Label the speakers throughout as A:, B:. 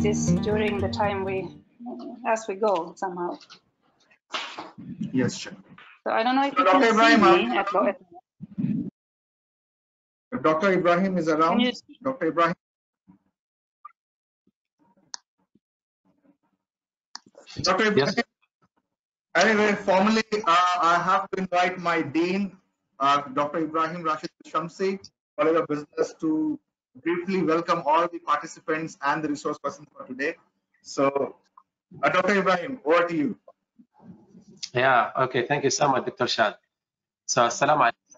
A: this during the time as we go somehow.
B: Yes, sure.
A: So I don't know if
B: So
A: you can see me at
B: Dr. Ibrahim is around. Dr. Ibrahim. Dr. Ibrahim. Yes. Anyway, formally, I have to invite my dean, Dr. Ibrahim Rashid Shamsi, College of Business, to briefly welcome all the participants and the resource persons for today. So, Dr. Ibrahim, over to you.
C: Yeah, okay. Thank you so much, Dr. Shad. So, assalamu alaikum.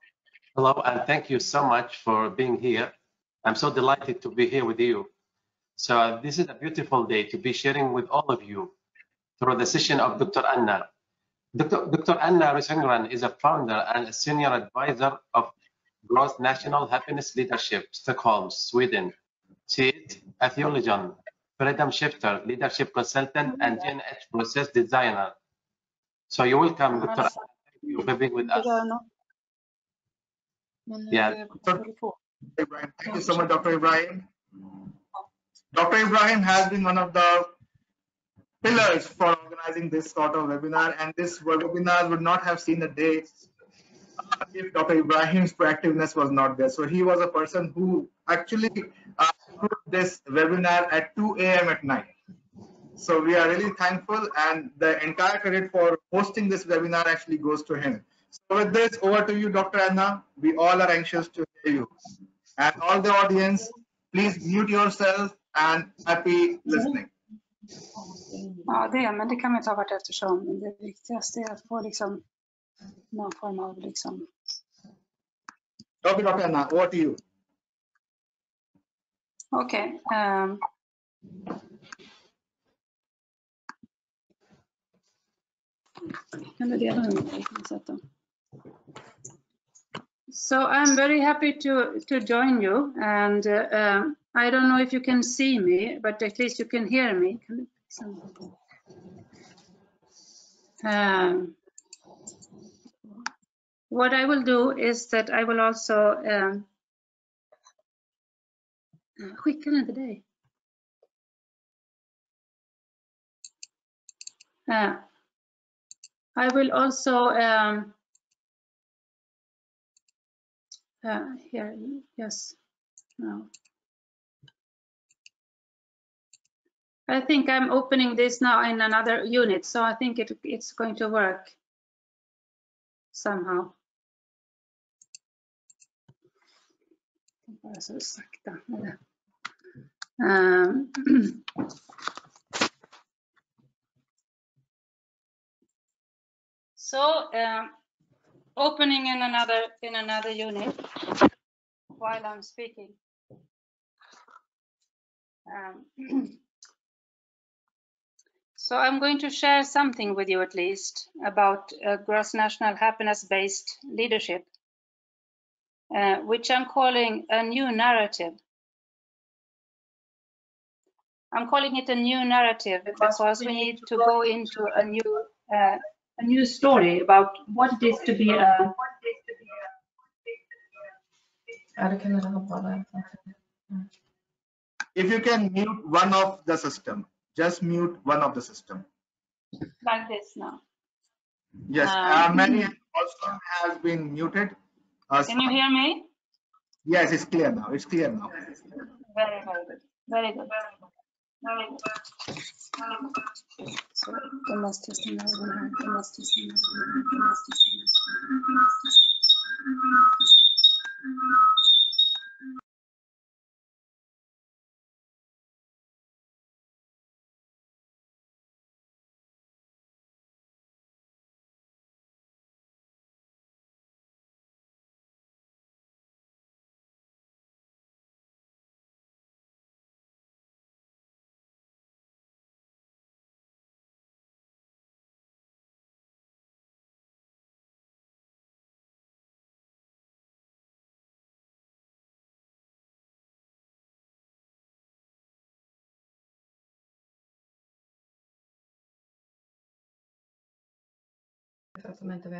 C: Hello, and thank you so much for being here. I'm so delighted to be here with you. So, this is a beautiful day to be sharing with all of you through the session of Dr. Anna. Dr. Anna Rosengren is a founder and a senior advisor of Growth National Happiness Leadership, Stockholm, Sweden. She is a theologian, paradigm shifter, leadership consultant, and Gen H process designer. So you're welcome, Dr. Anna. Thank you for being with us. Yeah.
B: Thank you so much, Dr. Ibrahim. Dr. Ibrahim has been one of the pillars for organizing this sort of webinar, and this webinar would not have seen a day if Dr. Ibrahim's proactiveness was not there. So he was a person who actually put this webinar at 2 a.m. at night. So we are really thankful, and the entire credit for hosting this webinar actually goes to him. So with this, over to you, Dr. Anna. We all are anxious to hear you. And all the audience, please mute yourself and happy listening.
A: Ja, men det kan vi ta vart eftersom. Det viktigaste är att få liksom någon form av liksom.
B: Okay, Dr. Anna, over to you.
A: Okay. So I'm very happy to join you, and I don't know if you can see me, but at least you can hear me. What I will do is that I will also skicka den till dig. I will also here, yes, no. I think I'm opening this now in another unit, so I think it's going to work somehow. Bara så sakta. So opening in another unit while I'm speaking. So I'm going to share something with you at least about gross national happiness-based leadership, which I'm calling a new narrative. I'm calling it a new narrative because we need to go into a new story about what it is to be a.
B: If you can mute one of the system, just mute one of the system.
A: Like this now.
B: Yes, Mary also has been muted.
A: Can you hear me?
B: Yes, it's clear now. It's clear now.
A: Very, very good. Very good. Very good. So,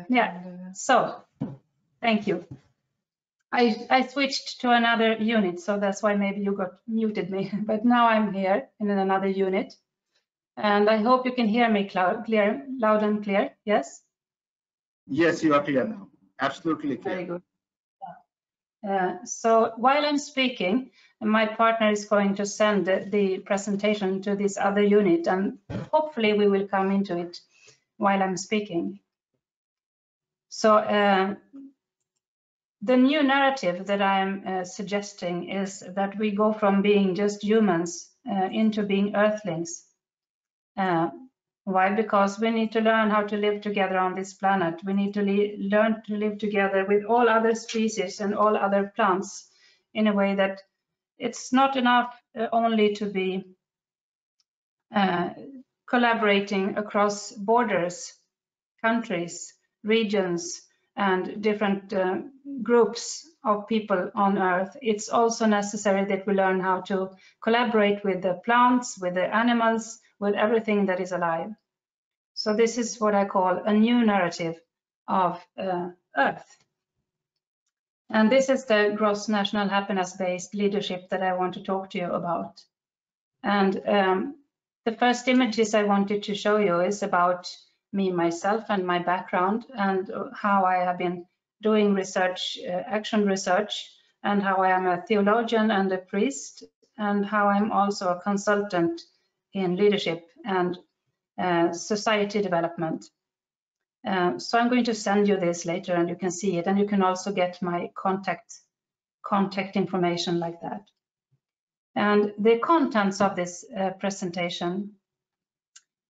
A: yeah, so thank you. I switched to another unit, so that's why maybe you got muted me. But now I'm here in another unit, and I hope you can hear me loud and clear. Yes.
B: Yes, you are clear now. Absolutely clear.
A: Very good. So while I'm speaking, my partner is going to send the presentation to this other unit, and hopefully we will come into it while I'm speaking. So the new narrative that I'm suggesting is that we go from being just humans into being earthlings. Why? Because we need to learn how to live together on this planet. We need to learn to live together with all other species and all other plants in a way that it's not enough only to be collaborating across borders, countries, regions, and different groups of people on Earth. It's also necessary that we learn how to collaborate with the plants, with the animals, with everything that is alive. So this is what I call a new narrative of Earth. And this is the gross national happiness-based leadership that I want to talk to you about. And the first images I wanted to show you is about me, myself, and my background, and how I have been doing research, action research, and how I am a theologian and a priest, and how I'm also a consultant in leadership and society development. So I'm going to send you this later, and you can see it, and you can also get my contact information like that. And the contents of this presentation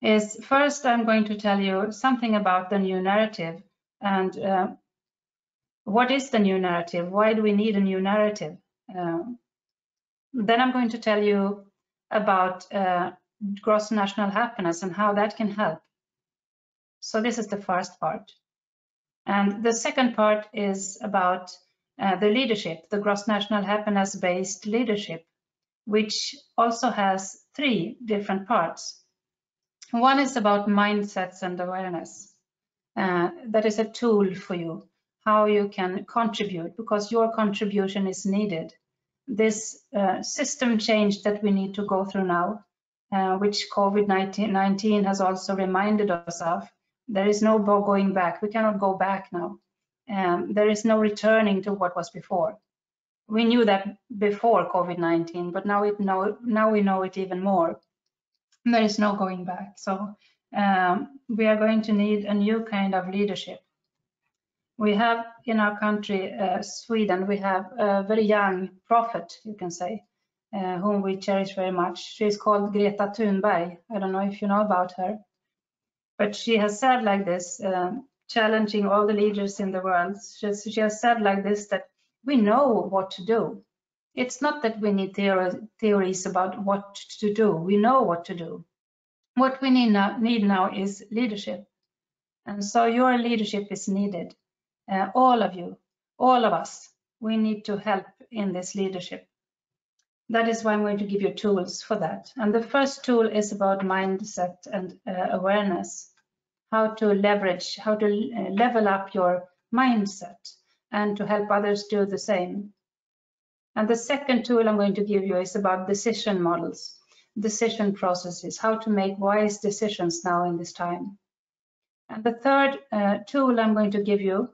A: is, first I'm going to tell you something about the new narrative and what is the new narrative? Why do we need a new narrative? Then I'm going to tell you about gross national happiness and how that can help. So this is the first part. And the second part is about the leadership, the gross national happiness-based leadership, which also has 3 different parts. One is about mindsets and awareness. That is a tool for you, how you can contribute, because your contribution is needed. This system change that we need to go through now, which COVID-19 has also reminded us of, there is no going back. We cannot go back now. There is no returning to what was before. We knew that before COVID-19, but now we know it even more. There is no going back. So we are going to need a new kind of leadership. We have in our country, Sweden, we have a very young prophet, you can say, whom we cherish very much. She's called Greta Thunberg. I don't know if you know about her, but she has said like this, challenging all the leaders in the world. She has said like this, that we know what to do. It's not that we need theories about what to do. We know what to do. What we need now is leadership. And so your leadership is needed. All of you, all of us, we need to help in this leadership. That is why I'm going to give you tools for that. And the first tool is about mindset and awareness, how to leverage, how to level up your mindset and to help others do the same. And the second tool I'm going to give you is about decision models, decision processes, how to make wise decisions now in this time. And the third tool I'm going to give you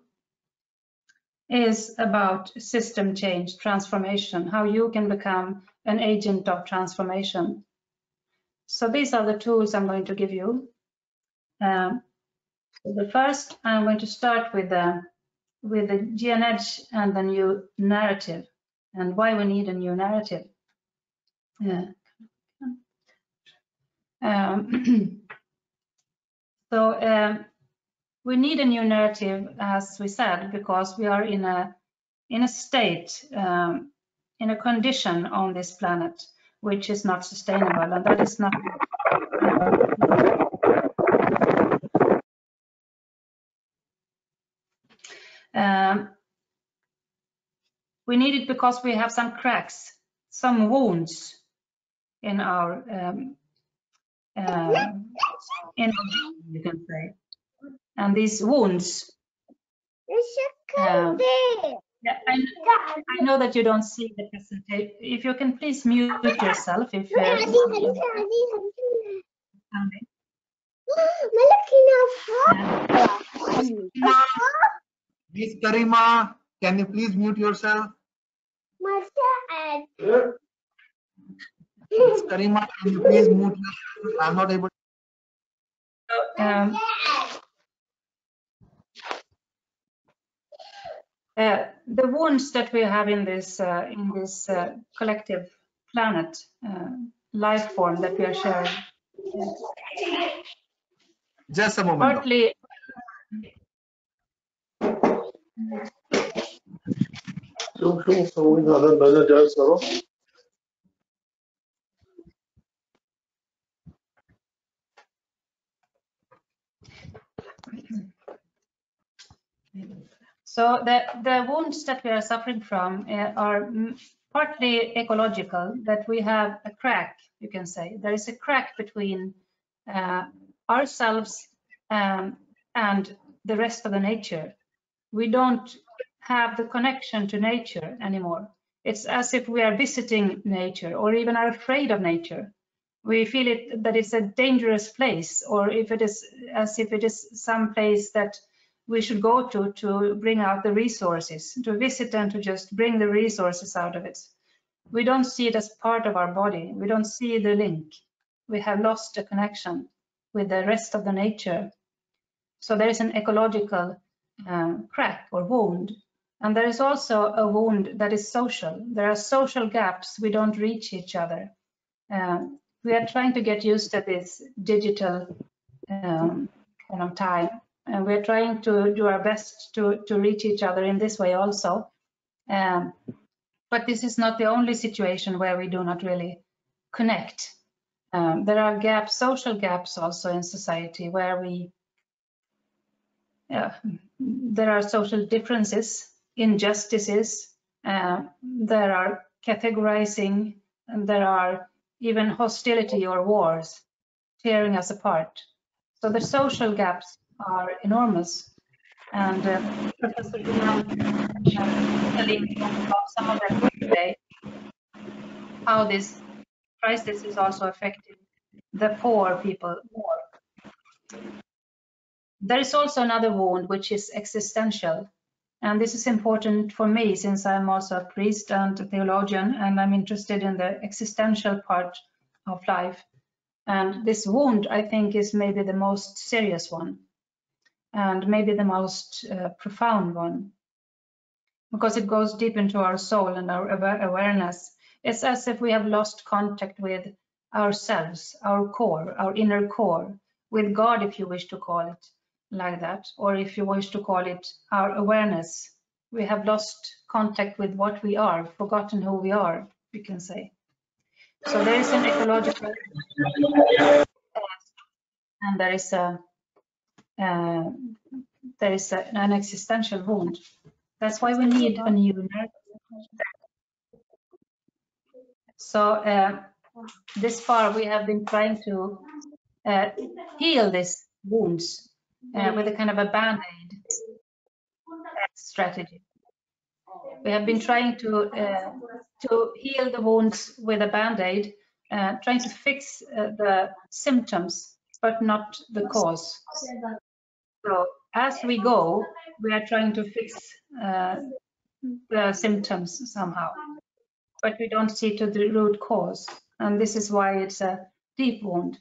A: is about system change, transformation, how you can become an agent of transformation. So these are the tools I'm going to give you. The first, I'm going to start with the Gen Edge and the new narrative and why we need a new narrative. So we need a new narrative, as we said, because we are in a state, in a condition on this planet which is not sustainable, and that is not. We need it because we have some cracks, some wounds in our, you can say, and these wounds Yeah, I know that you don't see the presentation. If you can please mute yourself if
B: Miss Karima, can you please mute yourself? Miss Karima, can you please mute yourself? I'm not able.
A: The wounds that we have in this collective planet, life form that we are sharing.
B: Just a moment.
A: Partly. So the wounds that we are suffering from are partly ecological, that we have a crack, you can say. There is a crack between ourselves and the rest of the nature. We don't have the connection to nature anymore. It's as if we are visiting nature or even are afraid of nature. We feel it that it's a dangerous place, or if it is as if it is some place that we should go to bring out the resources, to visit and to just bring the resources out of it. We don't see it as part of our body. We don't see the link. We have lost a connection with the rest of the nature. So there is an ecological crack or wound. And there is also a wound that is social. There are social gaps. We don't reach each other. We are trying to get used to this digital kind of time. And we're trying to do our best to reach each other in this way also. But this is not the only situation where we do not really connect. There are gaps, social gaps also in society where there are social differences, injustices, there are categorizing, and there are even hostility or wars tearing us apart. So the social gaps are enormous. And Professor Iman talked about some of them today, how this crisis is also affecting the poor people more. There is also another wound, which is existential. And this is important for me since I'm also a priest and a theologian, and I'm interested in the existential part of life. And this wound, I think, is maybe the most serious one and maybe the most profound one, because it goes deep into our soul and our awareness. It's as if we have lost contact with ourselves, our core, our inner core, with God, if you wish to call it like that, or if you wish to call it our awareness. We have lost contact with what we are, forgotten who we are, we can say. So there is an ecological and there is an existential wound. That's why we need a new nerve. So this far we have been trying to heal these wounds with a kind of a band-aid strategy. We have been trying to heal the wounds with a band-aid, trying to fix the symptoms, but not the cause. So as we go, we are trying to fix the symptoms somehow, but we don't see to the root cause. And this is why it's a deep wound.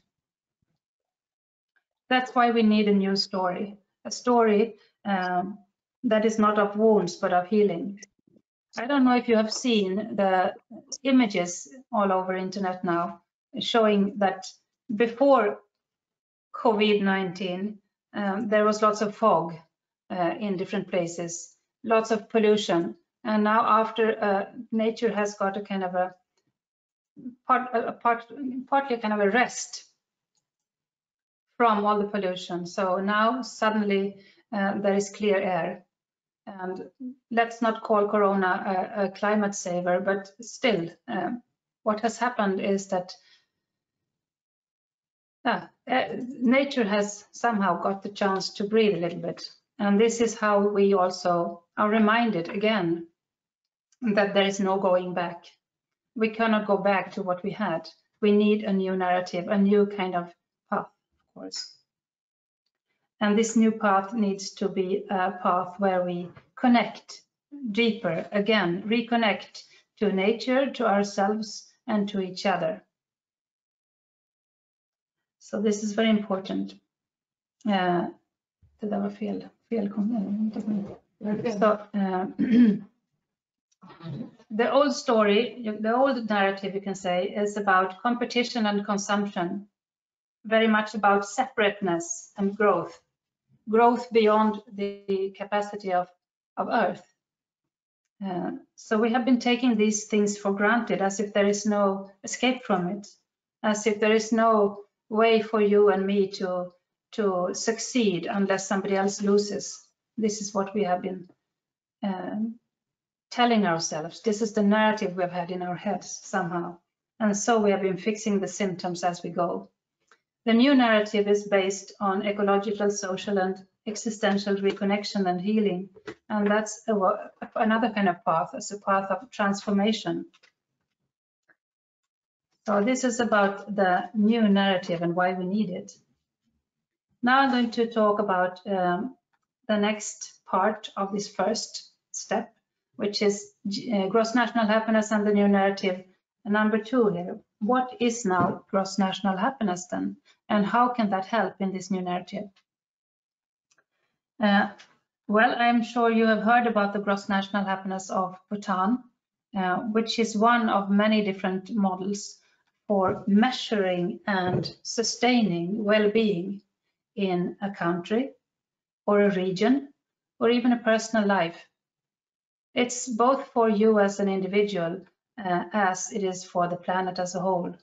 A: That's why we need a new story, a story that is not of wounds, but of healing. I don't know if you have seen the images all over internet now showing that before COVID-19, there was lots of fog in different places, lots of pollution. And now after nature has got a kind of a partly kind of a rest from all the pollution. So now suddenly there is clear air. And let's not call Corona a climate saver, but still, what has happened is that nature has somehow got the chance to breathe a little bit. And this is how we also are reminded again that there is no going back. We cannot go back to what we had. We need a new narrative, a new kind of path, of course. And this new path needs to be a path where we connect deeper, again, reconnect to nature, to ourselves, and to each other. So this is very important. Det där var fel. So, the old story, the old narrative, you can say, is about competition and consumption, very much about separateness and growth beyond the capacity of Earth. So we have been taking these things for granted, as if there is no escape from it, as if there is no way for you and me to succeed unless somebody else loses. This is what we have been telling ourselves. This is the narrative we've had in our heads somehow. And so we have been fixing the symptoms as we go. The new narrative is based on ecological, social, and existential reconnection and healing. And that's another kind of path. It's a path of transformation. So this is about the new narrative and why we need it. Now I'm going to talk about the next part of this first step, which is gross national happiness and the new narrative. Number 2 here. What is now gross national happiness then? And how can that help in this new narrative? Well, I'm sure you have heard about the gross national happiness of Bhutan, which is one of many different models for measuring and sustaining well-being in a country or a region or even a personal life. It's both for you as an individual as it is for the planet as a whole.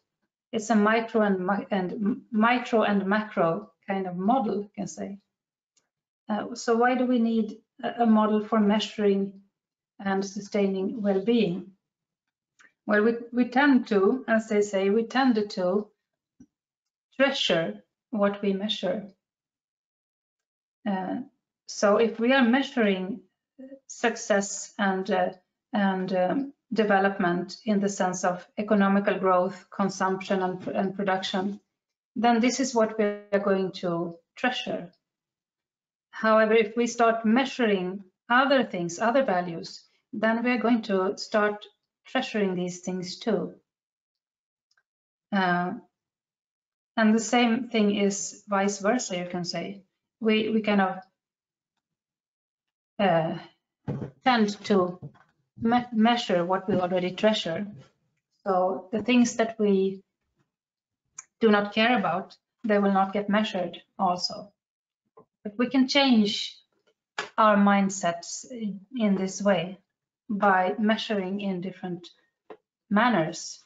A: It's a micro and macro kind of model, you can say. So why do we need a model for measuring and sustaining well-being? Well, we tend to, as they say, we tend to treasure what we measure. So if we are measuring success and development in the sense of economical growth, consumption, and production, then this is what we are going to treasure. However, if we start measuring other things, other values, then we're going to start treasuring these things too. And the same thing is vice versa, you can say. We kind of tend to measure what we already treasure. So the things that we do not care about, they will not get measured also. But we can change our mindsets in this way by measuring in different manners.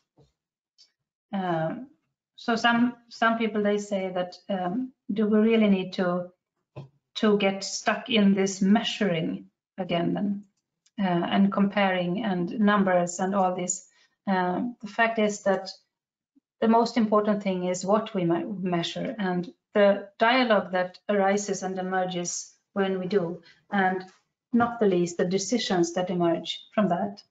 A: So some people, they say that do we really need to get stuck in this measuring again then and comparing and numbers and all this? The fact is that the most important thing is what we measure and the dialogue that arises and emerges when we do, and not the least the decisions that emerge from that.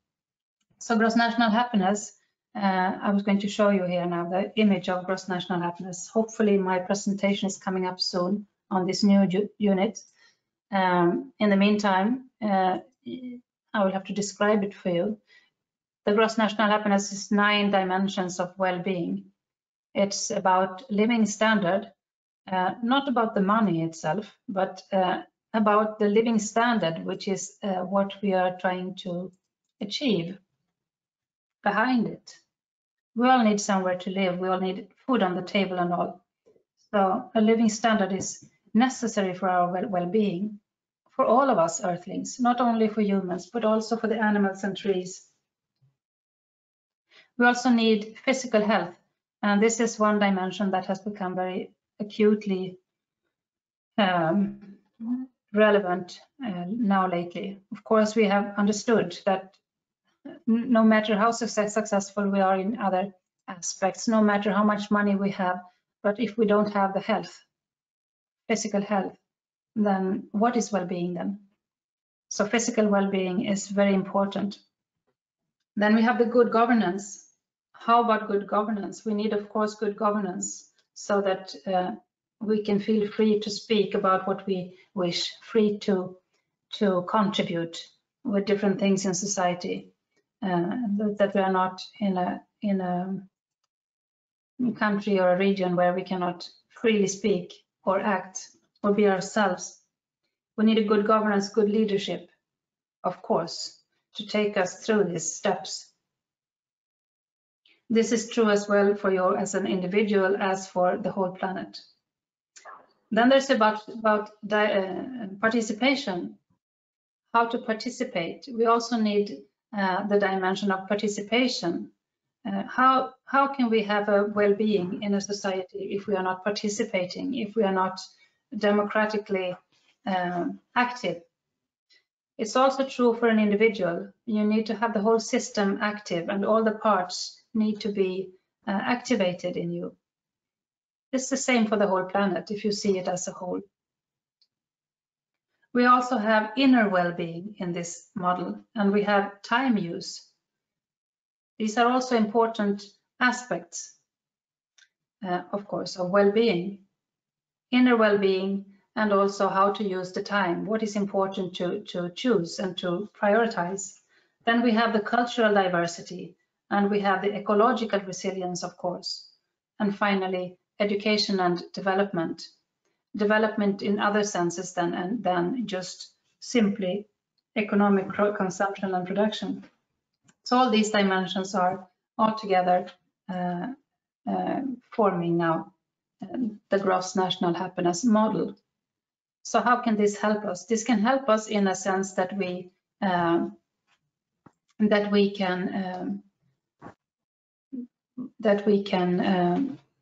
A: So gross national happiness, I was going to show you here now the image of gross national happiness. Hopefully my presentation is coming up soon on this new unit. In the meantime, I will have to describe it for you. The gross national happiness is 9 dimensions of well-being. It's about living standard, not about the money itself, but about the living standard, which is what we are trying to achieve behind it. We all need somewhere to live. We all need food on the table and all. So a living standard is necessary for our well-being, for all of us earthlings, not only for humans, but also for the animals and trees. We also need physical health. And this is one dimension that has become very acutely relevant now lately. Of course, we have understood that no matter how successful we are in other aspects, no matter how much money we have, but if we don't have the health, physical health, then what is well-being then? So physical well-being is very important. Then we have the good governance. How about good governance? We need, of course, good governance so that we can feel free to speak about what we wish, free to contribute with different things in society, that we are not in a country or a region where we cannot freely speak or act or be ourselves. We need a good governance, good leadership, of course, to take us through these steps. This is true as well for you as an individual as for the whole planet. Then there's about participation, how to participate. We also need the dimension of participation. How can we have a well-being in a society if we are not participating, if we are not democratically active? It's also true for an individual. You need to have the whole system active and all the parts need to be activated in you. It's the same for the whole planet if you see it as a whole. We also have inner well-being in this model, and we have time use. These are also important aspects, of course, of well-being. Inner well-being, and also how to use the time, what is important to choose and to prioritize. Then we have the cultural diversity, and we have the ecological resilience, of course. And finally, education and development. Development in other senses than just simply economic consumption and production. So all these dimensions are all together forming now the gross national happiness model. So how can this help us? This can help us in a sense that we can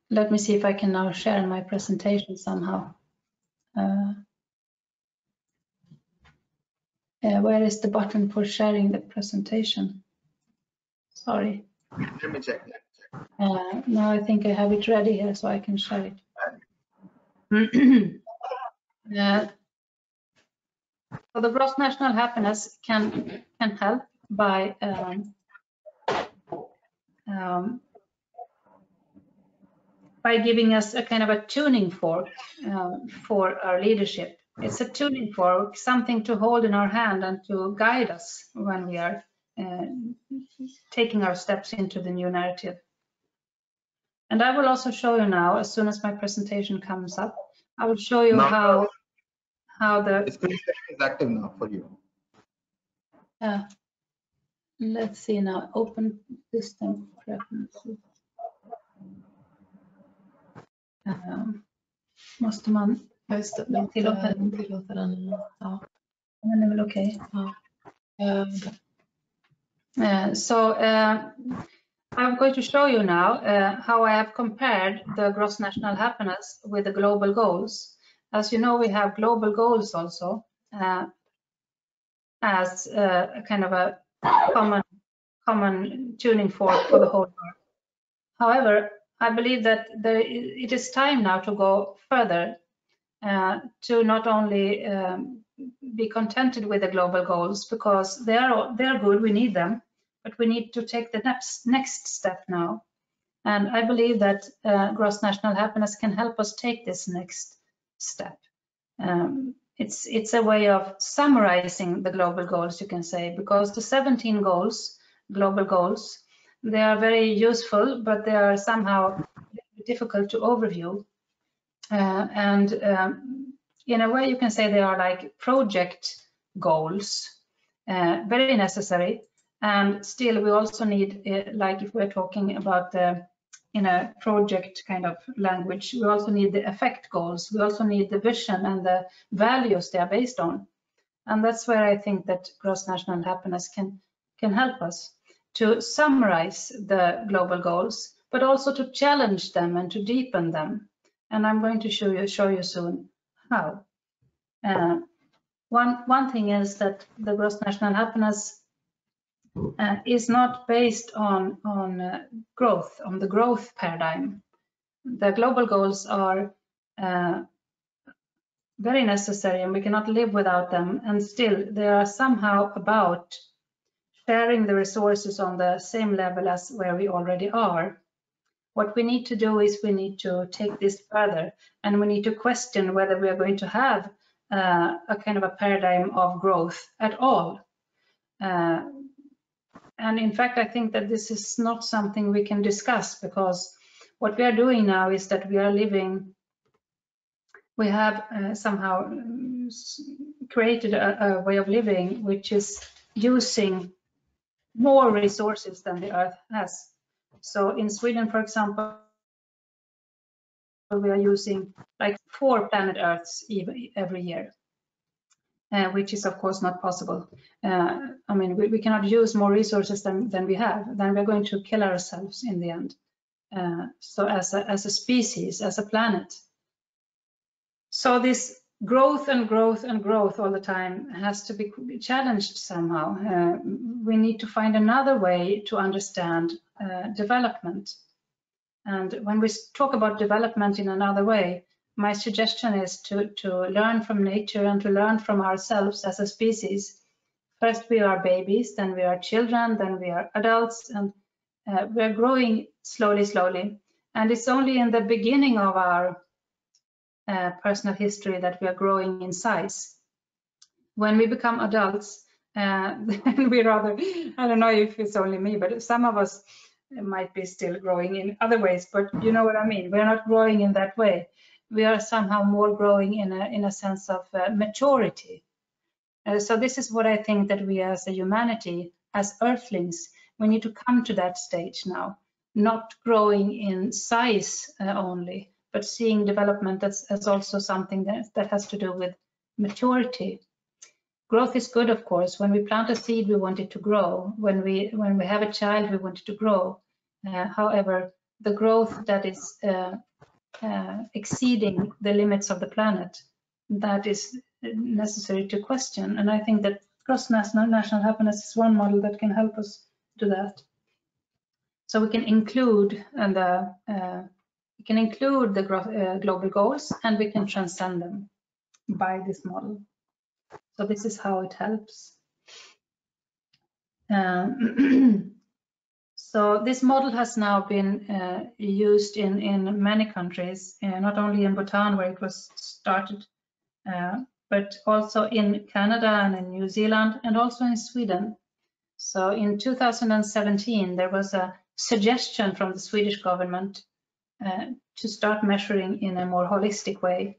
A: let me see if I can now share my presentation somehow. Where is the button for sharing the presentation? Sorry.
B: Let me check.
A: Now I think I have it ready here so I can share it. So the gross national happiness can help by giving us a kind of a tuning fork for our leadership. It's a tuning fork, something to hold in our hand and to guide us when we are taking our steps into the new narrative. And I will also show you now, as soon as my presentation comes up, I will show you how the
B: screen sharing is active now for you.
A: Let's see now, open system preferences. Måste man tillåta den? Ja. Den är väl okej. So I'm going to show you now how I have compared the gross national happiness with the global goals. As you know, we have global goals also as a kind of a common tuning fork for the whole world. However, I believe that it is time now to go further, to not only be contented with the global goals, because they're good, we need them, but we need to take the next step now. And I believe that gross national happiness can help us take this next step. It's a way of summarizing the global goals, you can say, because the 17 goals, global goals, they are very useful, but they are somehow difficult to overview. In a way, you can say they are like project goals, very necessary. And still, we also need, like if we're talking about in a project kind of language, we also need the effect goals. We also need the vision and the values they are based on. And that's where I think that gross national happiness can help us to summarize the global goals, but also to challenge them and to deepen them. And I'm going to show you soon how. One thing is that the gross national happiness is not based on growth, on the growth paradigm. The global goals are very necessary and we cannot live without them, and still they are somehow about sharing the resources on the same level as where we already are. What we need to do is we need to take this further, and we need to question whether we are going to have a kind of a paradigm of growth at all. And in fact, I think that this is not something we can discuss, because what we are doing now is that we are living, we have somehow created a way of living which is using more resources than the Earth has. So in Sweden, for example, we are using like 4 planet Earths every year, which is of course not possible. I mean, we cannot use more resources than we have. Then we're going to kill ourselves in the end. So as a species, as a planet. So this growth and growth and growth all the time has to be challenged somehow. We need to find another way to understand development. And when we talk about development in another way, my suggestion is to learn from nature and to learn from ourselves as a species. First we are babies, then we are children, then we are adults, and we are growing slowly, slowly. And it's only in the beginning of our personal history that we are growing in size. When we become adults, we rather, I don't know if it's only me, but some of us might be still growing in other ways, but you know what I mean. We're not growing in that way. We are somehow more growing in a sense of maturity. So this is what I think that we as a humanity, as earthlings, we need to come to that stage now, not growing in size only, but seeing development as also something that has to do with maturity. Growth is good, of course. When we plant a seed, we want it to grow. When we have a child, we want it to grow. However, the growth that is exceeding the limits of the planet, that is necessary to question. And I think that gross national happiness is one model that can help us do that. So we can include the global goals, and we can transcend them by this model. So this is how it helps. So this model has now been used in many countries, not only in Bhutan where it was started, but also in Canada and in New Zealand, and also in Sweden. So in 2017, there was a suggestion from the Swedish government to start measuring in a more holistic way.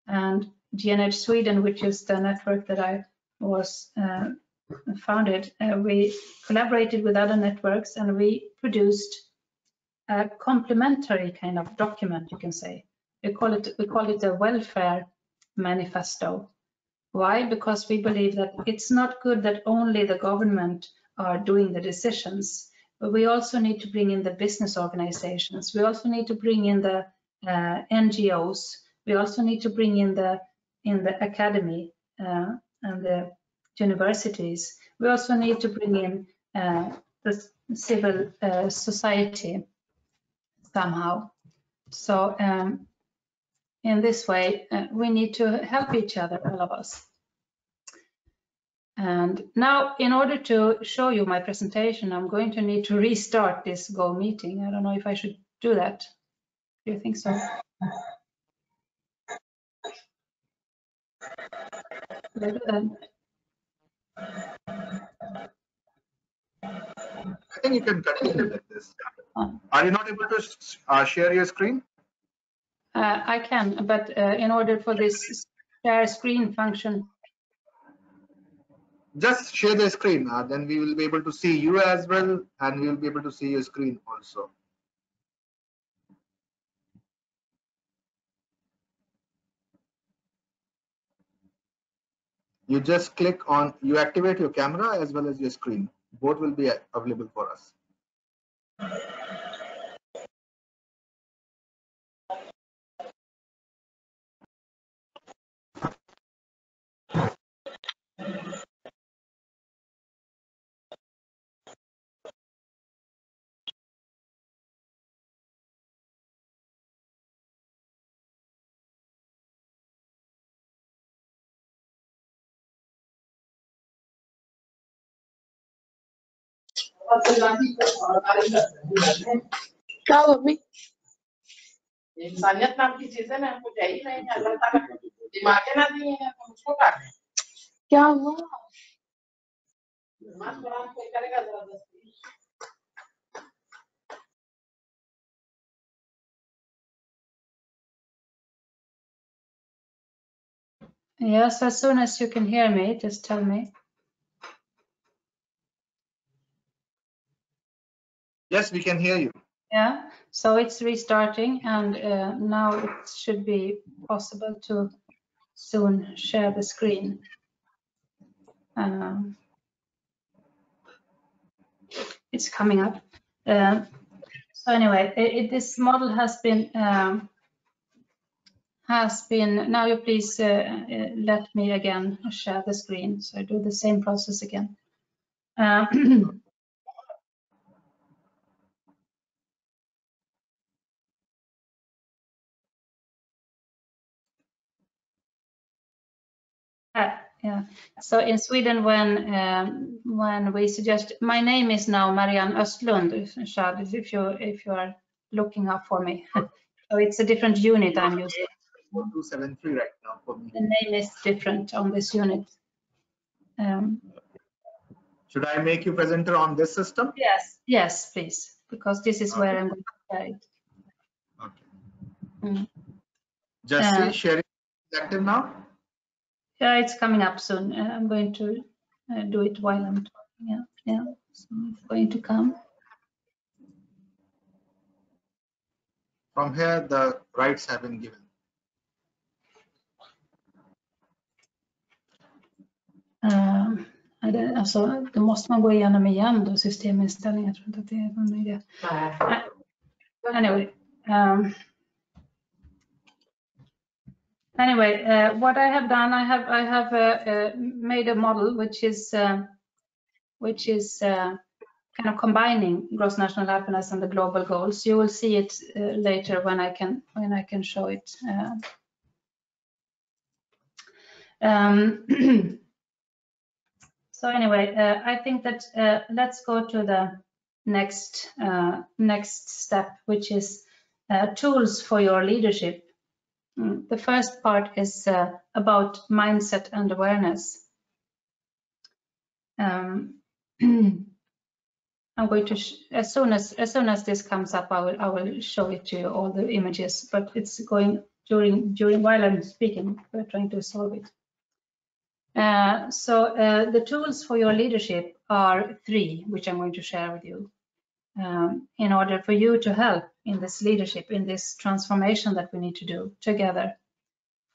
A: And GNH Sweden, which is the network that I was founded, we collaborated with other networks, and we produced a complementary kind of document, you can say. We call it a welfare manifesto. Why? Because we believe that it's not good that only the government are doing the decisions, but we also need to bring in the business organizations. We also need to bring in the NGOs. We also need to bring in the academy and the universities. We also need to bring in the civil society somehow. So in this way, we need to help each other, all of us. And now, in order to show you my presentation, I'm going to need to restart this Go meeting. I don't know if I should do that. Do you think so? Should I do that?
B: I think you can continue with this. Are you not able to share your screen?
A: I can, but in order for this share screen function.
B: Just share the screen, then we will be able to see you as well, and we will be able to see your screen also. You just click on, you activate your camera as well as your screen. Both will be available for us.
D: क्या mummy
E: इंसानियत नाम की चीजें ना हमको चाहिए नहीं है, अल्लाह ताला दिमाग ना दिए हैं तो उसको काटें।
D: क्या हुआ
E: नमाज कुरान कोई करेगा जबरदस्ती।
A: Yes, as soon as you can hear me, just tell me.
B: Yes, we can hear you.
A: Yeah, so it's restarting, and now it should be possible to soon share the screen. It's coming up. So anyway, this model has been. Now you please let me again share the screen. So I do the same process again. Yeah. So in Sweden, when we suggest, my name is now Marianne Östlund, Shad, if you are looking up for me. So it's a different unit I'm using.
B: 4273 right now for me.
A: The name is different on this unit.
B: Should I make you presenter on this system?
A: Yes, please, because this is where I'm going to share it.
B: Okay. Jesse, sharing is active now?
A: Yeah, it's coming up soon. I'm going to do it while I'm talking. Yeah. So it's going to come.
B: From here, the rights have been given.
A: Alltså, då måste man gå igenom igen då systeminställningar. Jag tror inte att det är någon idé. Anyway, what I have done, I have made a model which is kind of combining gross national happiness and the global goals. You will see it later when I can show it. So anyway, I think that let's go to the next step, which is tools for your leadership. The first part is about mindset and awareness. I'm going to as soon as this comes up, I will show it to you, all the images. But it's going during while I'm speaking. We're trying to solve it. So the tools for your leadership are 3, which I'm going to share with you in order for you to help in this leadership, in this transformation that we need to do together.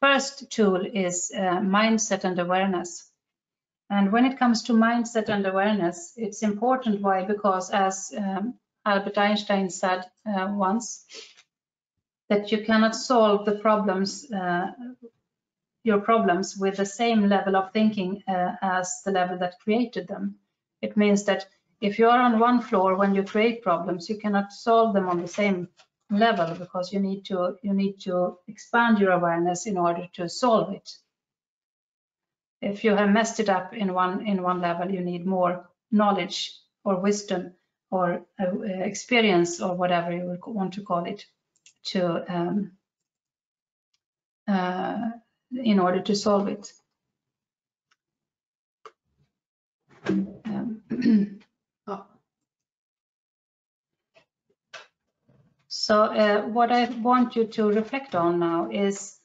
A: First tool is mindset and awareness. And when it comes to mindset and awareness, it's important. Why? Because as Albert Einstein said once, that you cannot solve the problems your problems with the same level of thinking as the level that created them. It means that if you are on one floor when you create problems, you cannot solve them on the same level, because you need to expand your awareness in order to solve it. If you have messed it up in one level, you need more knowledge or wisdom or experience or whatever you would want to call it to in order to solve it. So what I want you to reflect on now is,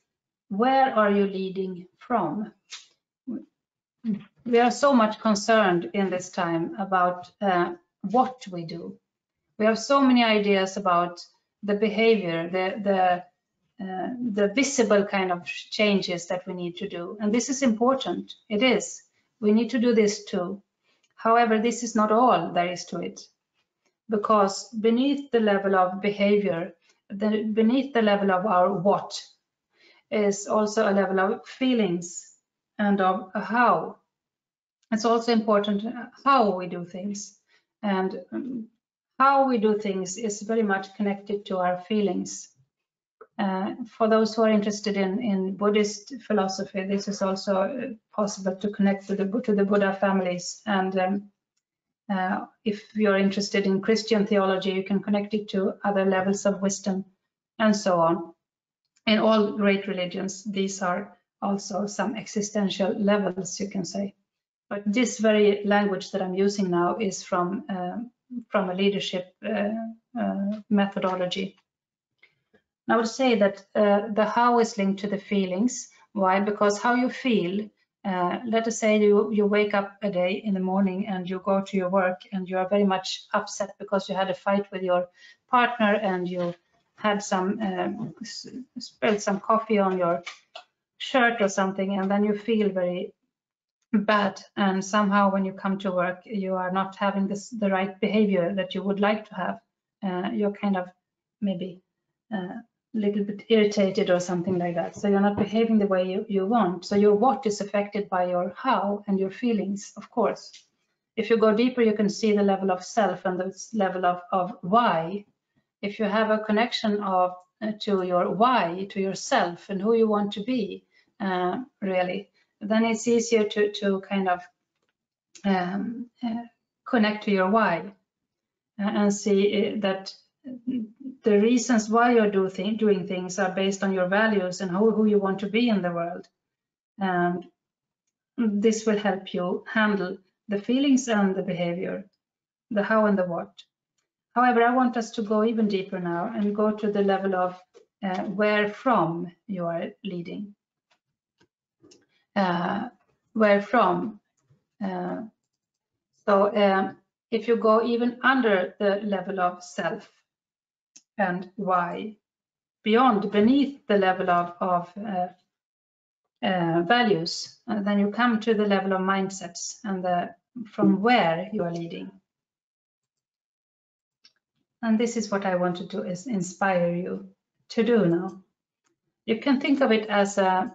A: where are you leading from? We are so much concerned in this time about what we do. We have so many ideas about the behavior, the visible kind of changes that we need to do. And this is important. It is. We need to do this too. However, this is not all there is to it. Because beneath the level of behavior, beneath the level of our what, is also a level of feelings and of how. It's also important how we do things. And how we do things is very much connected to our feelings. For those who are interested in Buddhist philosophy, this is also possible to connect to the Buddha families. And If you're interested in Christian theology, you can connect it to other levels of wisdom and so on. In all great religions, these are also some existential levels, you can say. But this very language that I'm using now is from a leadership methodology. I would say that the how is linked to the feelings. Why? Because how you feel, let us say you wake up a day in the morning and you go to your work and you are very much upset because you had a fight with your partner and you had some spilled some coffee on your shirt or something, and then you feel very bad, and somehow when you come to work you are not having the right behavior that you would like to have. You're kind of maybe a little bit irritated or something like that, so you're not behaving the way you want. So your what is affected by your how and your feelings, of course. If you go deeper, you can see the level of self and the level of why. If you have a connection of to your why, to yourself and who you want to be, really, then it's easier to kind of connect to your why and see that the reasons why you're doing things are based on your values and who you want to be in the world. And this will help you handle the feelings and the behavior, the how and the what. However, I want us to go even deeper now and go to the level of where from you are leading. Where from? So if you go even under the level of self and why, beneath the level of values, then you come to the level of mindsets and from where you are leading. And this is what I want to do, is inspire you to do now. You can think of it as a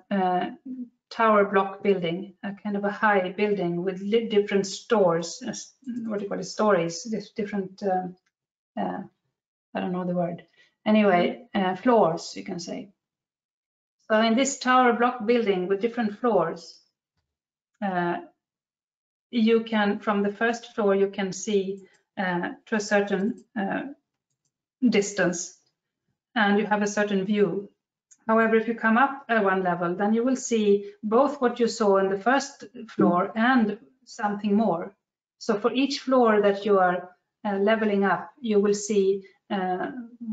A: tower block building, a kind of a high building with different stores, what do you call it, stories, different, I don't know the word. Anyway, floors, you can say. So in this tower block building with different floors, you can, from the first floor, you can see to a certain distance, and you have a certain view. However, if you come up one level, then you will see both what you saw in the first floor and something more. So for each floor that you are leveling up, you will see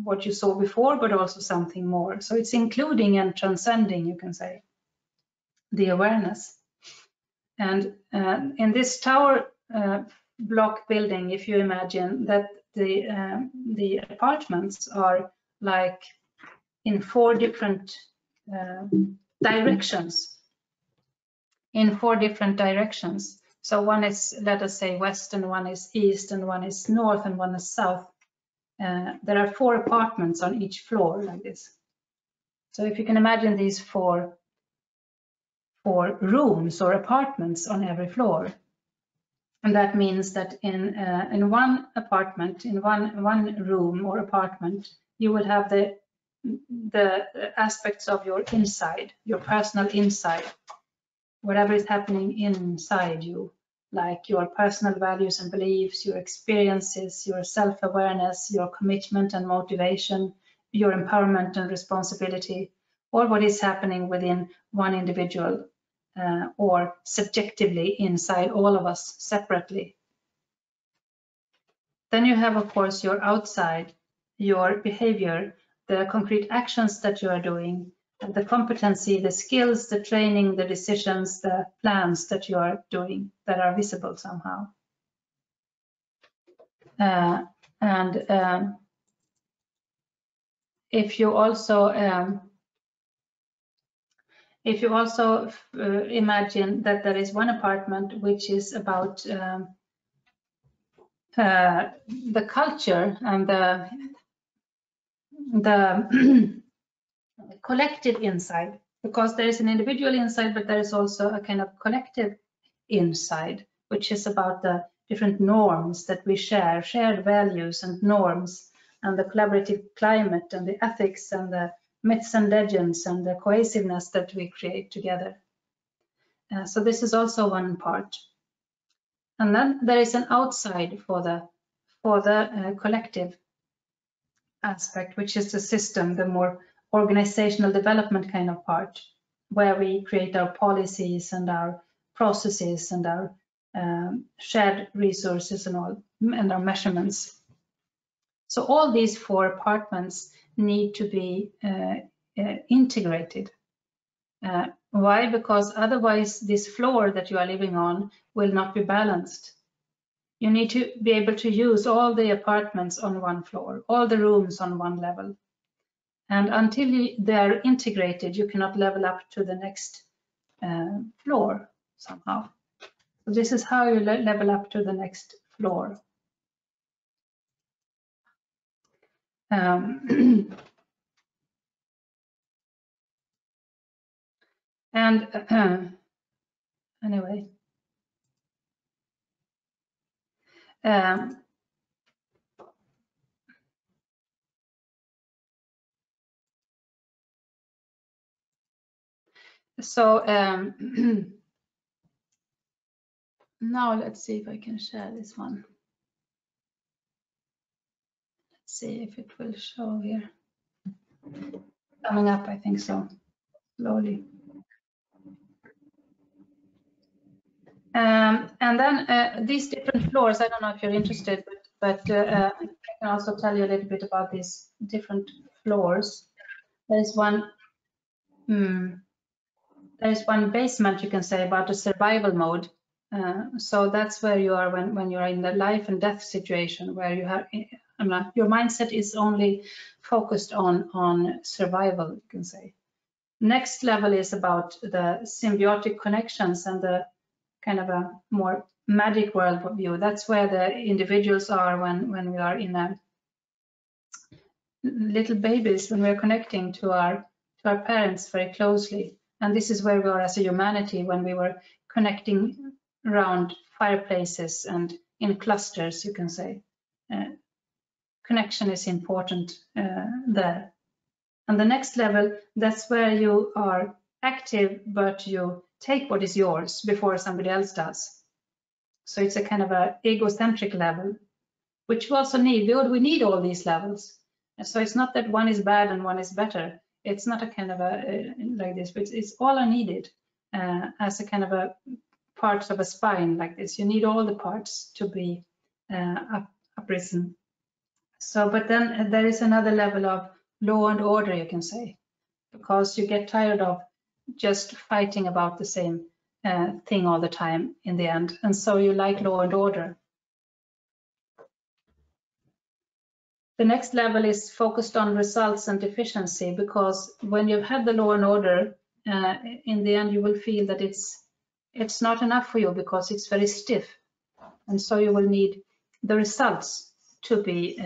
A: what you saw before, but also something more. So it's including and transcending, you can say, the awareness. And in this tower block building, if you imagine that the apartments are like in 4 different directions. In 4 different directions. So one is, let us say, west, and one is east, and one is north, and one is south. There are 4 apartments on each floor like this. So if you can imagine these 4 rooms or apartments on every floor, and that means that in one apartment, in one room or apartment, you will have the aspects of your inside, your personal inside, whatever is happening inside you, like your personal values and beliefs, your experiences, your self-awareness, your commitment and motivation, your empowerment and responsibility, or what is happening within one individual or subjectively inside all of us separately. Then you have, of course, your outside, your behavior, the concrete actions that you are doing, the competency, the skills, the training, the decisions, the plans that you are doing that are visible somehow. If you also imagine that there is one apartment which is about the culture and the collective inside, because there is an individual inside, but there is also a kind of collective inside, which is about the different norms that we share, shared values and norms, and the collaborative climate and the ethics and the myths and legends and the cohesiveness that we create together. So this is also one part. And then there is an outside for the collective aspect, which is the system, the more organizational development kind of part, where we create our policies and our processes and our shared resources and all, and our measurements. So all these 4 apartments need to be integrated. Why? Because otherwise this floor that you are living on will not be balanced. You need to be able to use all the apartments on one floor, all the rooms on one level. And until they are integrated, you cannot level up to the next floor somehow. So this is how you level up to the next floor. And anyway, so now let's see if I can share this one. Let's see if it will show here. Coming up, I think so, slowly. And then these different floors, I don't know if you're interested, but I can also tell you a little bit about these different floors. There is one basement, you can say, about the survival mode. So that's where you are when you are in the life and death situation, where you have your mindset is only focused on survival, you can say. Next level is about the symbiotic connections and the kind of a more magic world view. That's where the individuals are when we are in a little babies, when we're connecting to our parents very closely. And this is where we are as a humanity, when we were connecting around fireplaces and in clusters, you can say. Connection is important there. And the next level, that's where you are active, but you take what is yours before somebody else does. So it's a kind of a egocentric level, which we also need. We need all these levels. So it's not that one is bad and one is better. It's not a kind of a like this, but it's all are needed as a kind of a parts of a spine like this. You need all the parts to be uprisen. So, but then there is another level of law and order, you can say, because you get tired of just fighting about the same thing all the time in the end. And so you like law and order. The next level is focused on results and efficiency, because when you've had the law and order, in the end you will feel that it's not enough for you because it's very stiff. And so you will need the results to be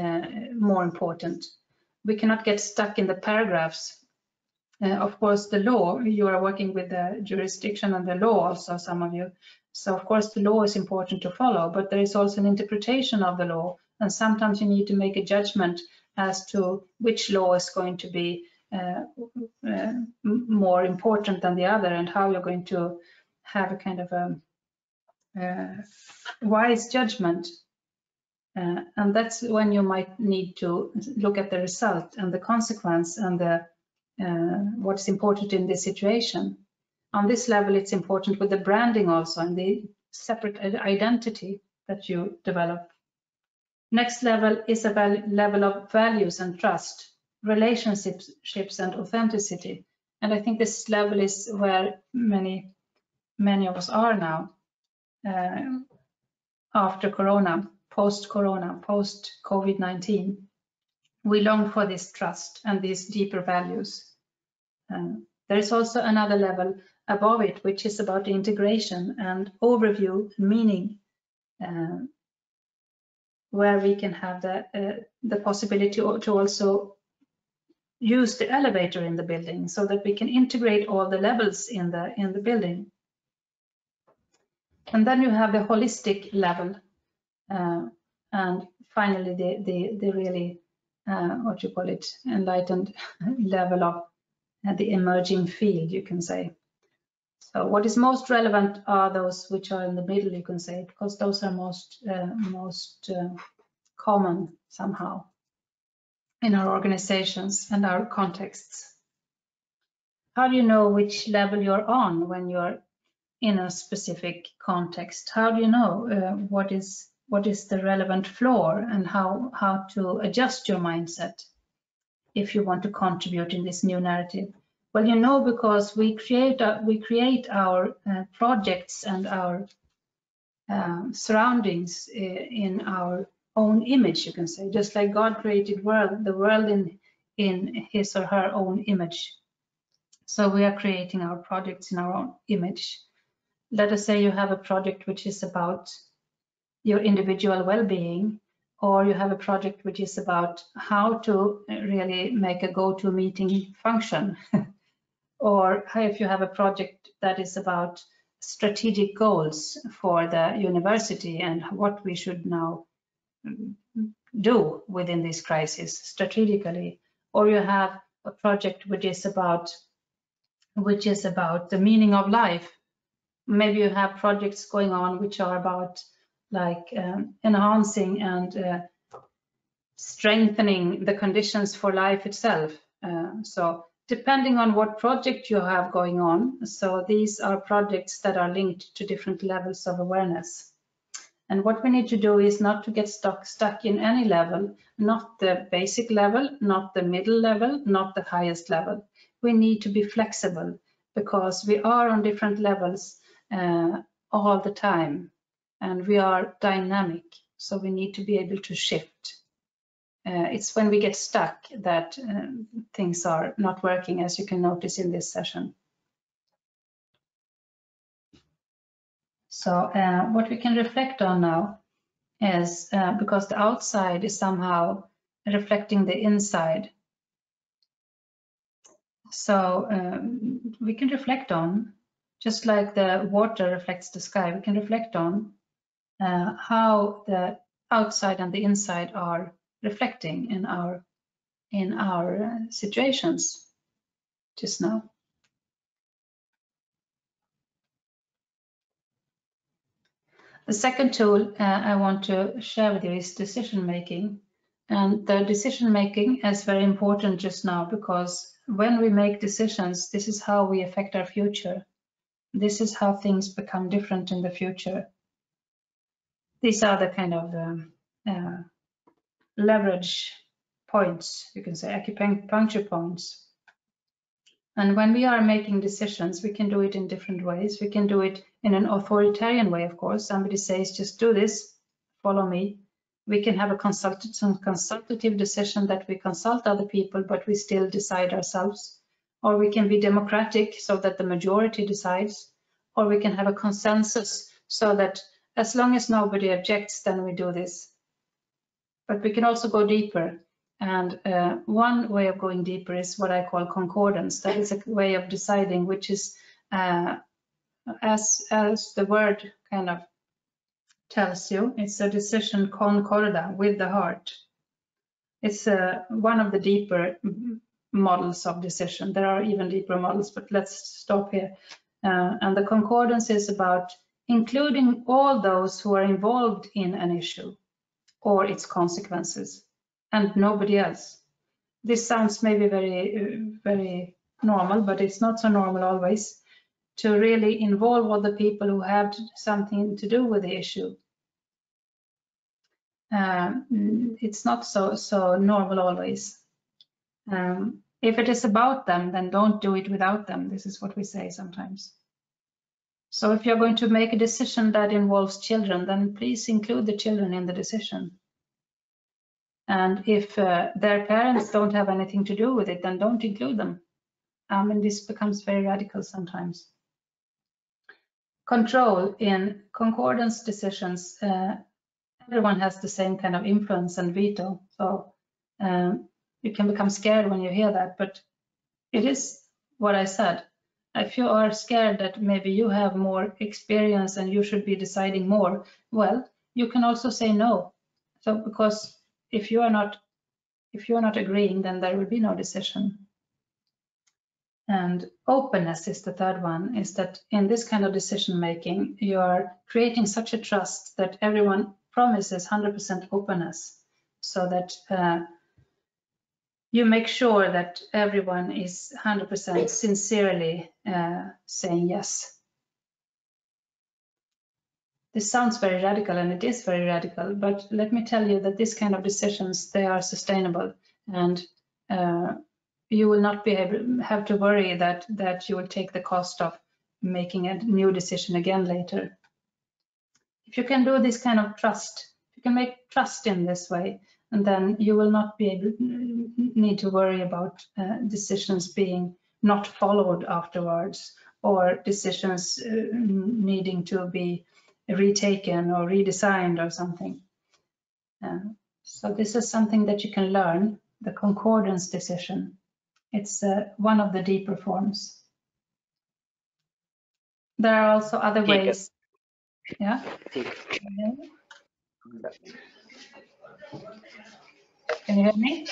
A: more important. We cannot get stuck in the paragraphs. Of course, the law, you are working with the jurisdiction and the law also, some of you. So of course the law is important to follow, but there is also an interpretation of the law. And sometimes you need to make a judgment as to which law is going to be more important than the other, and how you're going to have a kind of a wise judgment. And that's when you might need to look at the result and the consequence and the what's important in this situation. On this level, it's important with the branding also and the separate identity that you develop. Next level is a level of values and trust, relationships and authenticity. And I think this level is where many of us are now after Corona, post-Corona, post-COVID-19. We long for this trust and these deeper values. There is also another level above it, which is about integration and overview and meaning, where we can have the possibility to also use the elevator in the building, so that we can integrate all the levels in the building. And then you have the holistic level, and finally the really what you call it, enlightened level of the emerging field, you can say. So what is most relevant are those which are in the middle, you can say, because those are most common somehow in our organizations and our contexts. How do you know which level you're on when you're in a specific context? How do you know what is the relevant floor and how to adjust your mindset if you want to contribute in this new narrative? Well, you know, because we create our projects and our surroundings in our own image, you can say, just like God created the world in his or her own image. So we are creating our projects in our own image. Let us say you have a project which is about your individual well-being, or you have a project which is about how to really make a go-to meeting function. Or if you have a project that is about strategic goals for the university and what we should now do within this crisis strategically, or you have a project which is about the meaning of life. Maybe you have projects going on which are about like enhancing and strengthening the conditions for life itself. So depending on what project you have going on, so these are projects that are linked to different levels of awareness. And what we need to do is not to get stuck in any level, not the basic level, not the middle level, not the highest level. We need to be flexible because we are on different levels all the time, and we are dynamic. So we need to be able to shift. It's when we get stuck that things are not working, as you can notice in this session. So what we can reflect on now is, because the outside is somehow reflecting the inside. So we can reflect on, just like the water reflects the sky, we can reflect on how the outside and the inside are reflecting in our situations just now. The second tool I want to share with you is decision making. And the decision making is very important just now, because when we make decisions, this is how we affect our future. This is how things become different in the future. These are the kind of leverage points, you can say, acupuncture points. And when we are making decisions, we can do it in different ways. We can do it in an authoritarian way, of course. Somebody says, just do this, follow me. We can have a consultative decision that we consult other people, but we still decide ourselves. Or we can be democratic so that the majority decides. Or we can have a consensus so that as long as nobody objects, then we do this. But we can also go deeper. And one way of going deeper is what I call concordance. That is a way of deciding, which is, as the word kind of tells you, it's a decision concorda, with the heart. It's one of the deeper models of decision. There are even deeper models, but let's stop here. And the concordance is about including all those who are involved in an issue or its consequences, and nobody else. This sounds maybe very normal, but it's not so normal always, to really involve all the people who have something to do with the issue. It's not so normal always. If it is about them, then don't do it without them. This is what we say sometimes. So if you're going to make a decision that involves children, then please include the children in the decision. And if their parents don't have anything to do with it, then don't include them. And this becomes very radical sometimes. Control in concordance decisions, everyone has the same kind of influence and veto. So you can become scared when you hear that, but it is what I said. If you are scared that maybe you have more experience and you should be deciding more, well, you can also say no. So because if you are not agreeing, then there will be no decision. And openness is the third one, is that in this kind of decision making, you are creating such a trust that everyone promises 100% openness, so that you make sure that everyone is 100% sincerely saying yes. This sounds very radical, and it is very radical, but let me tell you that this kind of decisions, they are sustainable, and you will not have to worry that you will take the cost of making a new decision again later. If you can do this kind of trust, you can make trust in this way, and then you will not need to worry about decisions being not followed afterwards, or decisions needing to be retaken or redesigned or something. So this is something that you can learn, the concordance decision. It's one of the deeper forms. There are also other ways. Yeah. Can you hear me?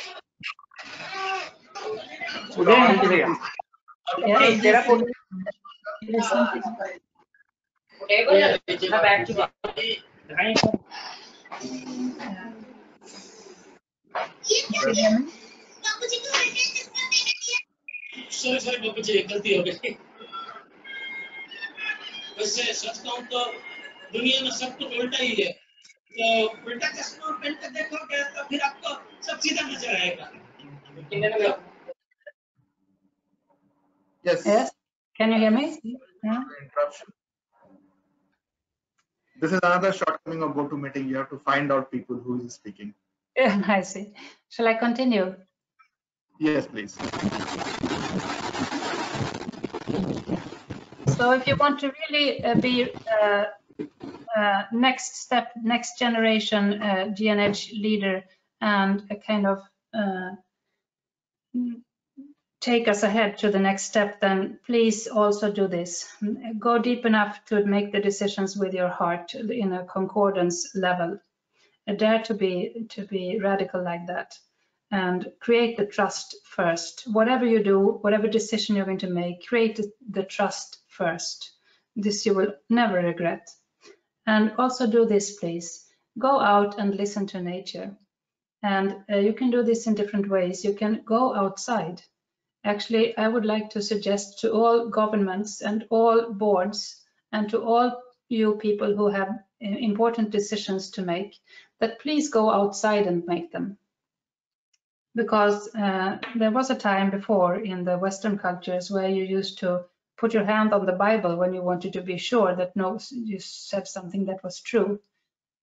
A: Yes. It is something. Can you hear me?
D: गलती हो गई। वैसे सच कहूं तो दुनिया में सब कुछ उल्टा ही है, तो उल्टा चश्मा पहन के देखोगे तो फिर आपको सब सीधा नजर आएगा।
B: Yes.
A: Yes. Can you hear me? Yeah.
B: Interruption. This is another shortcoming of GoToMeeting. You have to find out people who is speaking.
A: Yeah, I see. Shall I continue?
B: Yes, please.
A: So if you want to really be next step, next generation GNH leader, and a kind of take us ahead to the next step, then please also do this. Go deep enough to make the decisions with your heart in a concordance level. Dare to be radical like that, and create the trust first. Whatever you do, whatever decision you're going to make, create the trust first. This you will never regret. And also do this, please. Go out and listen to nature. And you can do this in different ways. You can go outside. Actually, I would like to suggest to all governments and all boards and to all you people who have important decisions to make, that please go outside and make them. Because there was a time before in the Western cultures where you used to put your hand on the Bible when you wanted to be sure that you said something that was true.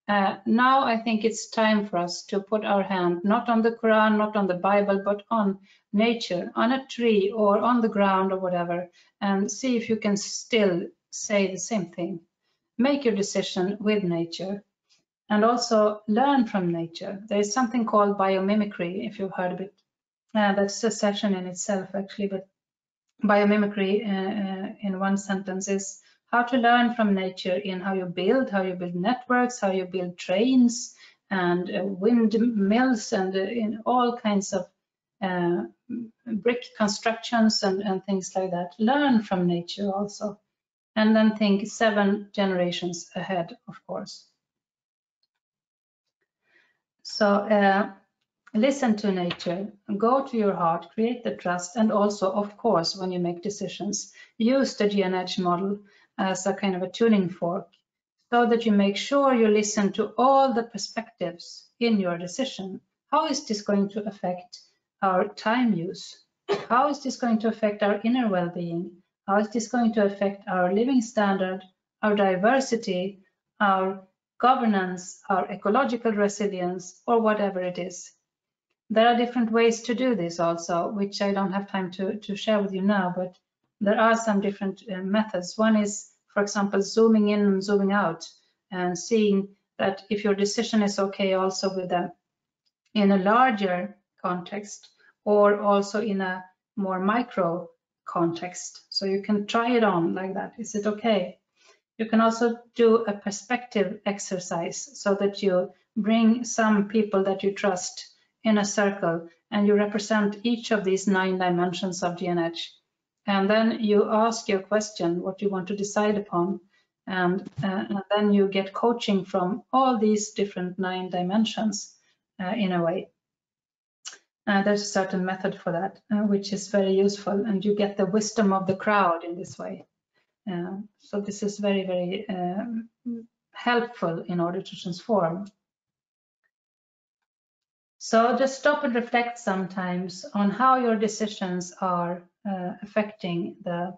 A: Now I think it's time for us to put our hand not on the Quran, not on the Bible, but on nature, on a tree or on the ground or whatever, and see if you can still say the same thing. Make your decision with nature, and also learn from nature. There is something called biomimicry, if you've heard of it. That's a session in itself, actually, but biomimicry in one sentence is how to learn from nature in how you build networks, how you build trains and windmills, and in all kinds of brick constructions and things like that. Learn from nature also, and then think 7 generations ahead, of course. So listen to nature, go to your heart, create the trust, and also, of course, when you make decisions, use the GNH model as a kind of a tuning fork, so that you make sure you listen to all the perspectives in your decision. How is this going to affect our time use? How is this going to affect our inner well-being? How is this going to affect our living standard, our diversity, our governance, our ecological resilience, or whatever it is? There are different ways to do this also, which I don't have time to share with you now, but there are some different methods. One is, for example, zooming in and zooming out, and seeing that if your decision is okay also with them in a larger context, or also in a more micro context. So you can try it on like that. Is it okay? You can also do a perspective exercise, so that you bring some people that you trust in a circle, and you represent each of these 9 dimensions of GNH, And then you ask your question, what you want to decide upon. And then you get coaching from all these different 9 dimensions in a way. There's a certain method for that, which is very useful. And you get the wisdom of the crowd in this way. So this is very, very helpful in order to transform. So just stop and reflect sometimes on how your decisions are affecting the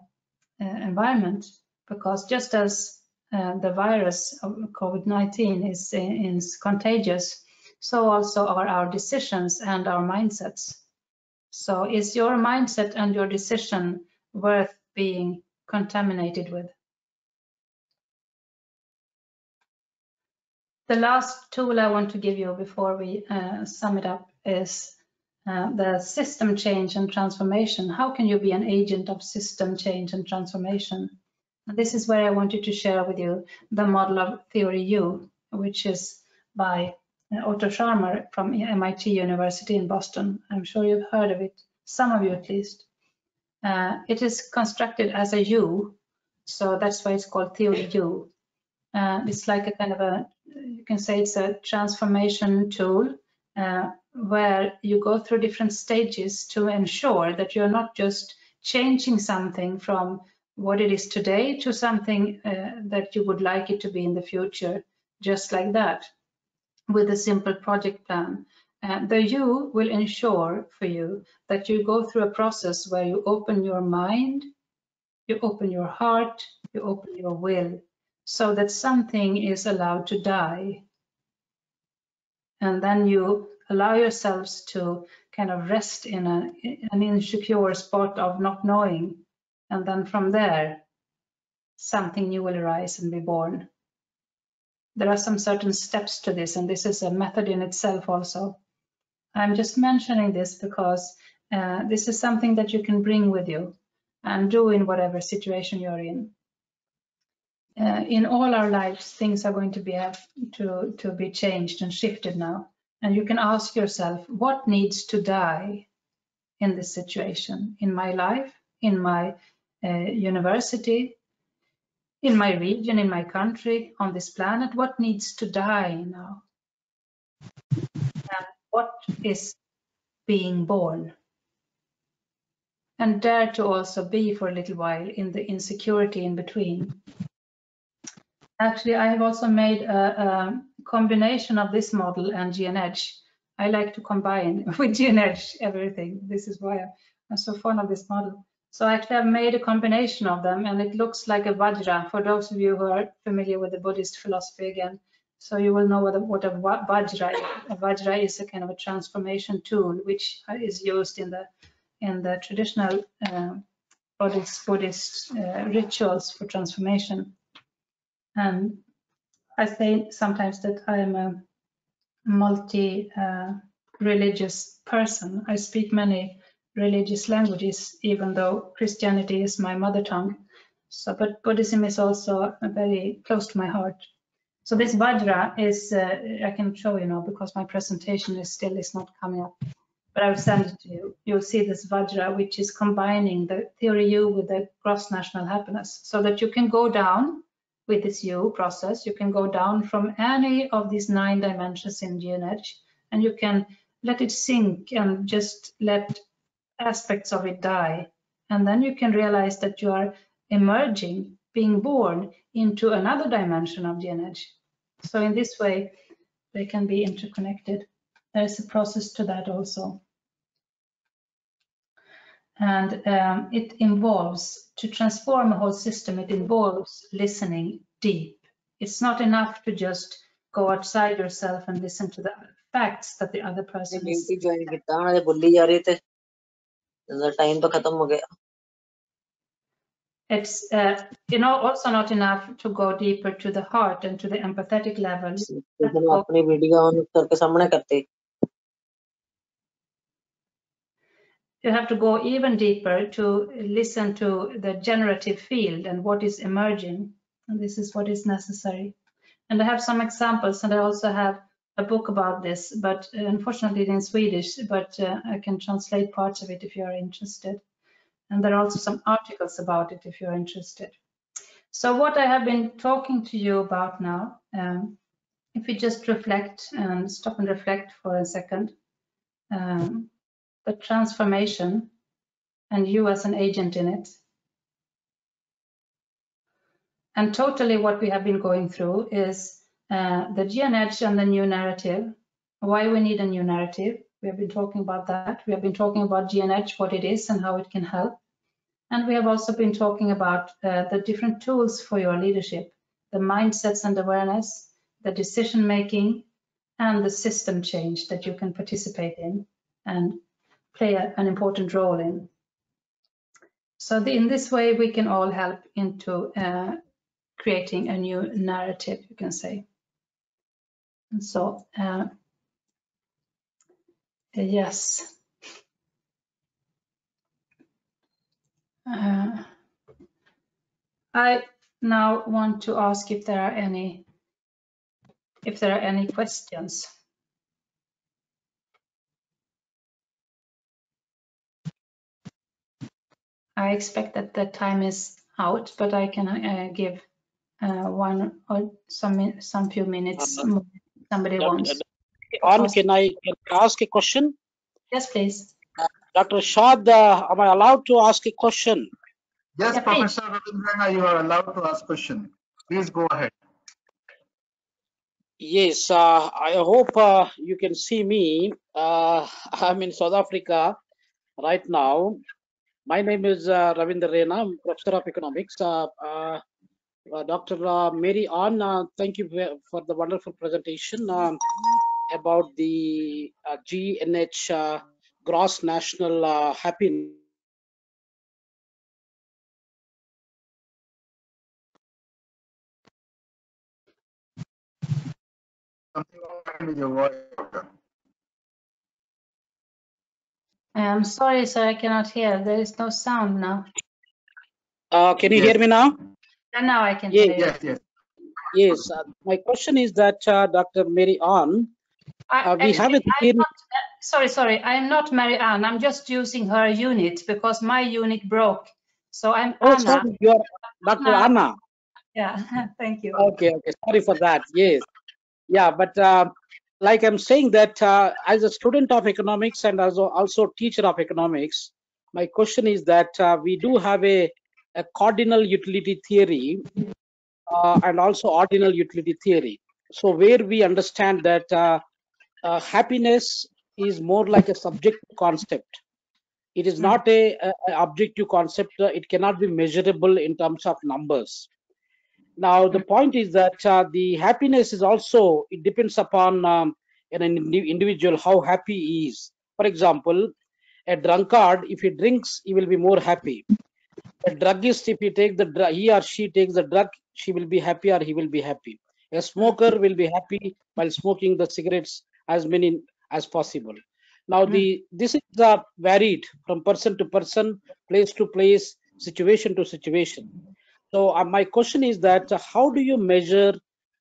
A: environment, because just as the virus of COVID-19 is contagious, so also are our decisions and our mindsets. So is your mindset and your decision worth being contaminated with? The last tool I want to give you before we sum it up is the system change and transformation. How can you be an agent of system change and transformation? And this is where I wanted to share with you the model of Theory U, which is by Otto Scharmer from MIT University in Boston. I'm sure you've heard of it, some of you at least. It is constructed as a U, so that's why it's called Theory U. It's like a kind of a, you can say it's a transformation tool where you go through different stages to ensure that you're not just changing something from what it is today to something that you would like it to be in the future, just like that, with a simple project plan. The U will ensure for you that you go through a process where you open your mind, you open your heart, you open your will, so that something is allowed to die. And then you allow yourselves to kind of rest in an insecure spot of not knowing. And then from there, something new will arise and be born. There are some certain steps to this, and this is a method in itself also. I'm just mentioning this because this is something that you can bring with you and do in whatever situation you're in. In all our lives, things are going to be changed and shifted now. And you can ask yourself, what needs to die in this situation? In my life, in my university, in my region, in my country, on this planet, what needs to die now? And what is being born? And dare to also be for a little while in the insecurity in between. Actually, I have also made a combination of this model and GNH. I like to combine with GNH everything. This is why I'm so fond of this model. So actually I've made a combination of them, and it looks like a Vajra for those of you who are familiar with the Buddhist philosophy again. So you will know what a Vajra is. A Vajra is a kind of a transformation tool which is used in the traditional Buddhist rituals for transformation. And I say sometimes that I am a multi-religious person. I speak many religious languages, even though Christianity is my mother tongue. So, but Buddhism is also very close to my heart. So this Vajra is, I can show you now because my presentation is not coming up, but I will send it to you. You'll see this Vajra, which is combining the Theory U with the gross national happiness, so that you can go down with this U process. You can go down from any of these 9 dimensions in GNH, and you can let it sink and just let aspects of it die. And then you can realize that you are emerging, being born into another dimension of GNH. So in this way, they can be interconnected. There's a process to that also. And it involves, to transform a whole system, it involves listening deep. It's not enough to just go outside yourself and listen to the facts that the other person is. It's also not enough to go deeper to the heart and to the empathetic level. You have to go even deeper to listen to the generative field and what is emerging. And this is what is necessary. And I have some examples, and I also have a book about this, but unfortunately in Swedish, but I can translate parts of it if you are interested. And there are also some articles about it if you're interested. So what I have been talking to you about now, if we just reflect and stop and reflect for a second, the transformation and you as an agent in it. And totally what we have been going through is the GNH and the new narrative, why we need a new narrative. We have been talking about that. We have been talking about GNH, what it is and how it can help. And we have also been talking about the different tools for your leadership, the mindsets and awareness, the decision making, and the system change that you can participate in and play an important role in. So in this way, we can all help into creating a new narrative, you can say. And so, yes. I now want to ask if there are any questions. I expect that the time is out, but I can give one or some few minutes more. Somebody wants.
F: Can I ask a question?
A: Yes, please.
F: Dr. Shad, am I allowed to ask a question?
B: Yes,
A: Yeah,
B: Professor Rosengren, you are allowed to ask question. Please go ahead.
F: Yes, I hope you can see me. I'm in South Africa right now. My name is Ravindra Rena. I'm Professor of Economics. Dr. Mary Ann, thank you for the wonderful presentation about the GNH, Gross National Happiness.
B: Something wrong with your voice, doctor.
A: I'm sorry, sir, I cannot hear. There is no sound now.
F: Can you hear me now?
A: And now I can hear you.
B: Yes.
F: Yes. My question is that Dr. Mary Ann, we have a theory.
A: Sorry. I am not Mary Ann. I'm just using her unit because my unit broke. So I'm Anna.
F: Sorry, you are Dr. Anna.
A: Yeah, thank you.
F: Okay. Sorry for that. Yes. Yeah, but like I'm saying that as a student of economics and also teacher of economics, my question is that we do have a cardinal utility theory and also ordinal utility theory. So where we understand that happiness is more like a subjective concept. It is not a objective concept. It cannot be measurable in terms of numbers. Now, the point is that the happiness is also, it depends upon an individual how happy he is. For example, a drunkard, if he drinks, he will be more happy. A druggist, if he or she takes the drug, she will be happy or he will be happy. A smoker will be happy while smoking the cigarettes as many as possible. Now, this is varied from person to person, place to place, situation to situation. So my question is that how do you measure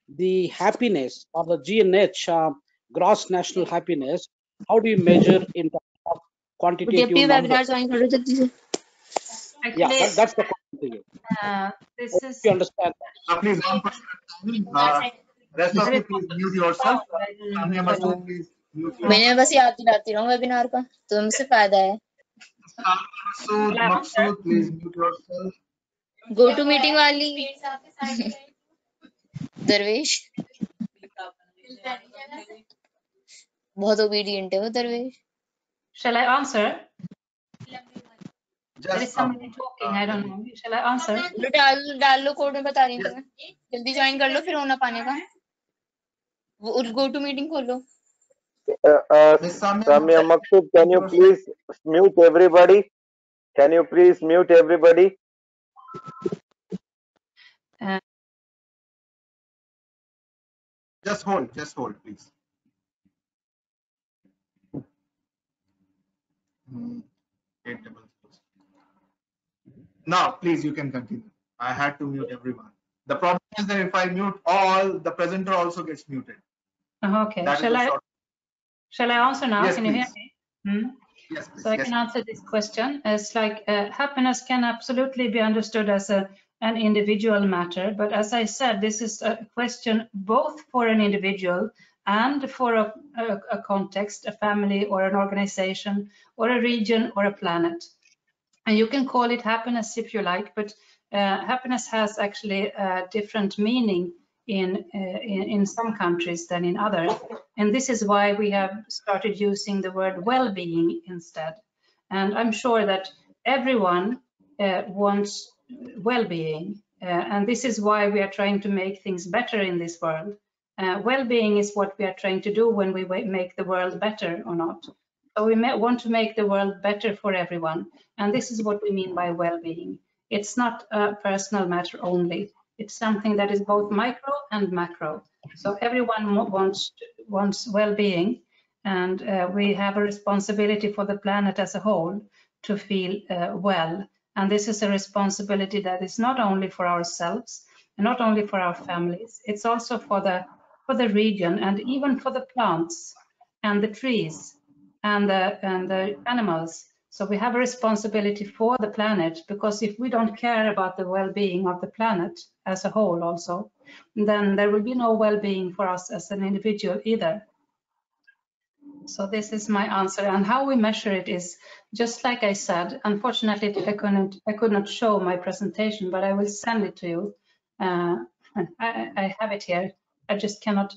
F: the happiness or the GNH, gross national happiness? How do you measure in terms of quantitative numbers?
A: Actually,
F: That's the question to you.
A: This is.
F: You understand?
B: Please, one question. Rest of you, please mute yourself. Tanya Masood, please mute yourself.
G: मैंने बस याद दिलाती रहूं webinar का तुमसे फायदा है.
B: Masood, please mute yourself.
G: Go to meeting वाली दरवेश बहुत obedient है वो दरवेश.
A: Shall I answer? There is
B: Just
A: somebody talking. I don't know. Shall I answer?
G: डाल लो कोड में बता रही हूँ तुम्हें. जल्दी ज्वाइन कर लो फिर होना पाने का. वो go to meeting खोलो.
H: Samia Maksud, can you please mute everybody? Can you please mute everybody?
B: Just hold, please. Now, please, you can continue. I had to mute everyone. The problem is that if I mute all, the presenter also gets muted.
A: Okay. Shall I answer now?
B: Yes,
A: Can
B: please.
A: you hear me?
B: Yes, please.
A: So I can answer this question. It's like happiness can absolutely be understood as an individual matter, but as I said, this is a question both for an individual and for a context, a family or an organization or a region or a planet. And you can call it happiness if you like, but happiness has actually a different meaning in some countries than in others. And this is why we have started using the word well-being instead. And I'm sure that everyone wants well-being. And this is why we are trying to make things better in this world. Well-being is what we are trying to do when we make the world better or not. So we want to make the world better for everyone. And this is what we mean by well-being. It's not a personal matter only. It's something that is both micro and macro. So everyone wants well-being, and we have a responsibility for the planet as a whole to feel well. And this is a responsibility that is not only for ourselves, and not only for our families. It's also for the region, and even for the plants and the trees and the animals. So we have a responsibility for the planet, because if we don't care about the well-being of the planet as a whole also, then there will be no well-being for us as an individual either. So this is my answer. And how we measure it is, just like I said, unfortunately I could not show my presentation, but I will send it to you. I have it here. I just cannot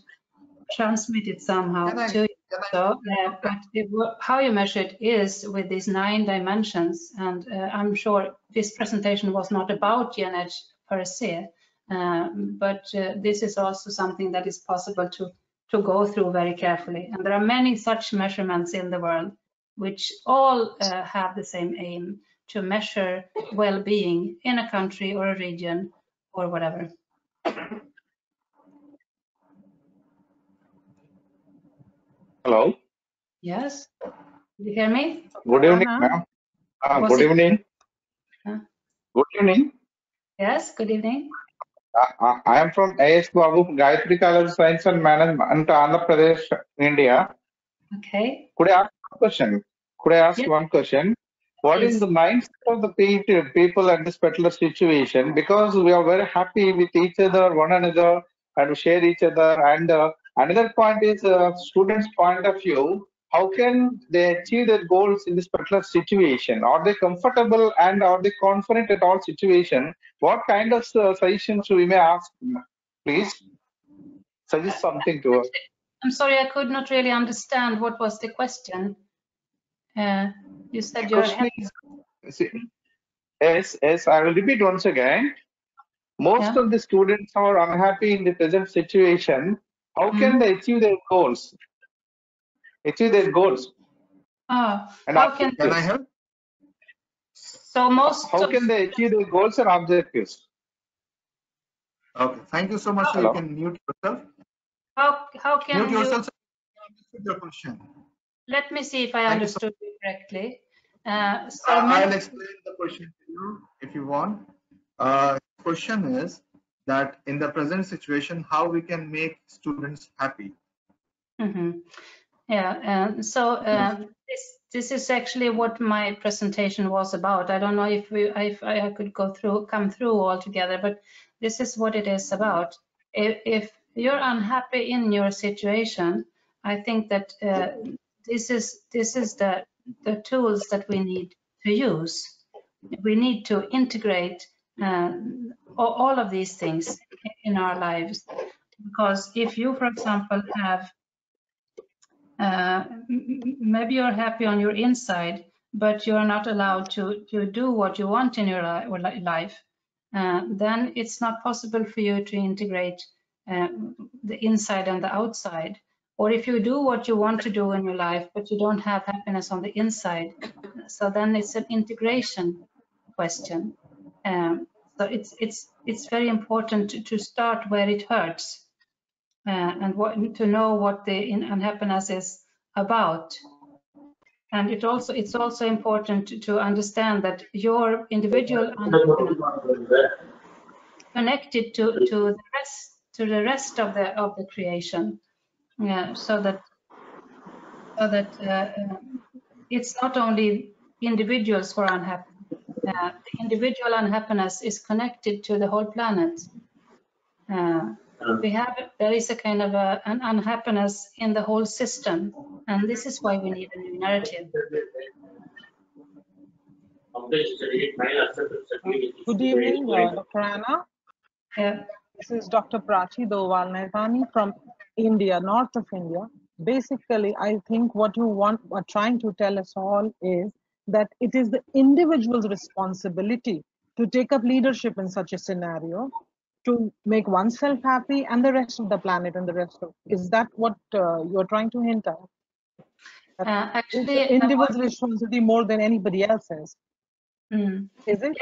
A: transmit it somehow to you. So, but how you measure it is with these 9 dimensions, and I'm sure this presentation was not about GNH per se, but this is also something that is possible to go through very carefully. And there are many such measurements in the world, which all have the same aim, to measure well-being in a country or a region or whatever.
I: Hello.
A: Yes. Did you hear me?
I: Good evening, ma'am. Good evening. Good evening.
A: Yes, good evening.
I: I am from AS Babu, Gayatri College of Science and Management, Andhra Pradesh, India.
A: Okay.
I: Could I ask a question? Could I ask
A: Yes.
I: one question? What is the mindset of the people at this particular situation? Because we are very happy with each other, one another, and we share each other. And another point is students' point of view. How can they achieve their goals in this particular situation? Are they comfortable and are they confident at all situation? What kind of suggestions we may ask? Please suggest something to us.
A: I'm sorry, I could not really understand what was the question. You said you're happy.
I: Yes, I will repeat once again. Most of the students are unhappy in the present situation. How can they achieve their goals?
A: How can
B: I help?
A: So
I: how can they achieve their goals and objectives?
B: Okay, thank you so much. So you can mute yourself.
A: How can
B: mute
A: you
B: yourself? Your question.
A: Let me see if I understood you correctly. So
B: I'll explain the question to you if you want. Question is that in the present situation, how we can make students happy.
A: Yeah, this is actually what my presentation was about. I don't know if I could come through all together, but this is what it is about. If you're unhappy in your situation, I think that this is the tools that we need to use. We need to integrate all of these things in our lives, because if you, for example, have maybe you're happy on your inside, but you're not allowed to do what you want in your life, then it's not possible for you to integrate the inside and the outside. Or if you do what you want to do in your life, but you don't have happiness on the inside, so then it's an integration question. So it's very important to start where it hurts. And to know what the unhappiness is about. And it's also important to understand that your individual unhappiness connected to the rest of the creation. Yeah, so that it's not only individuals who are unhappy. The individual unhappiness is connected to the whole planet. There is a kind of an unhappiness in the whole system, and this is why we need a new narrative.
J: Good evening, Dr. Anna.
A: Yeah.
J: This is Dr. Prachi Doval-Naitani from India, north of India. Basically, I think what you are trying to tell us all is that it is the individual's responsibility to take up leadership in such a scenario, to make oneself happy and the rest of the planet and the rest of. Is that what you're trying to hint at?
A: Actually,
J: it's the individual's responsibility more than anybody else's. Is it?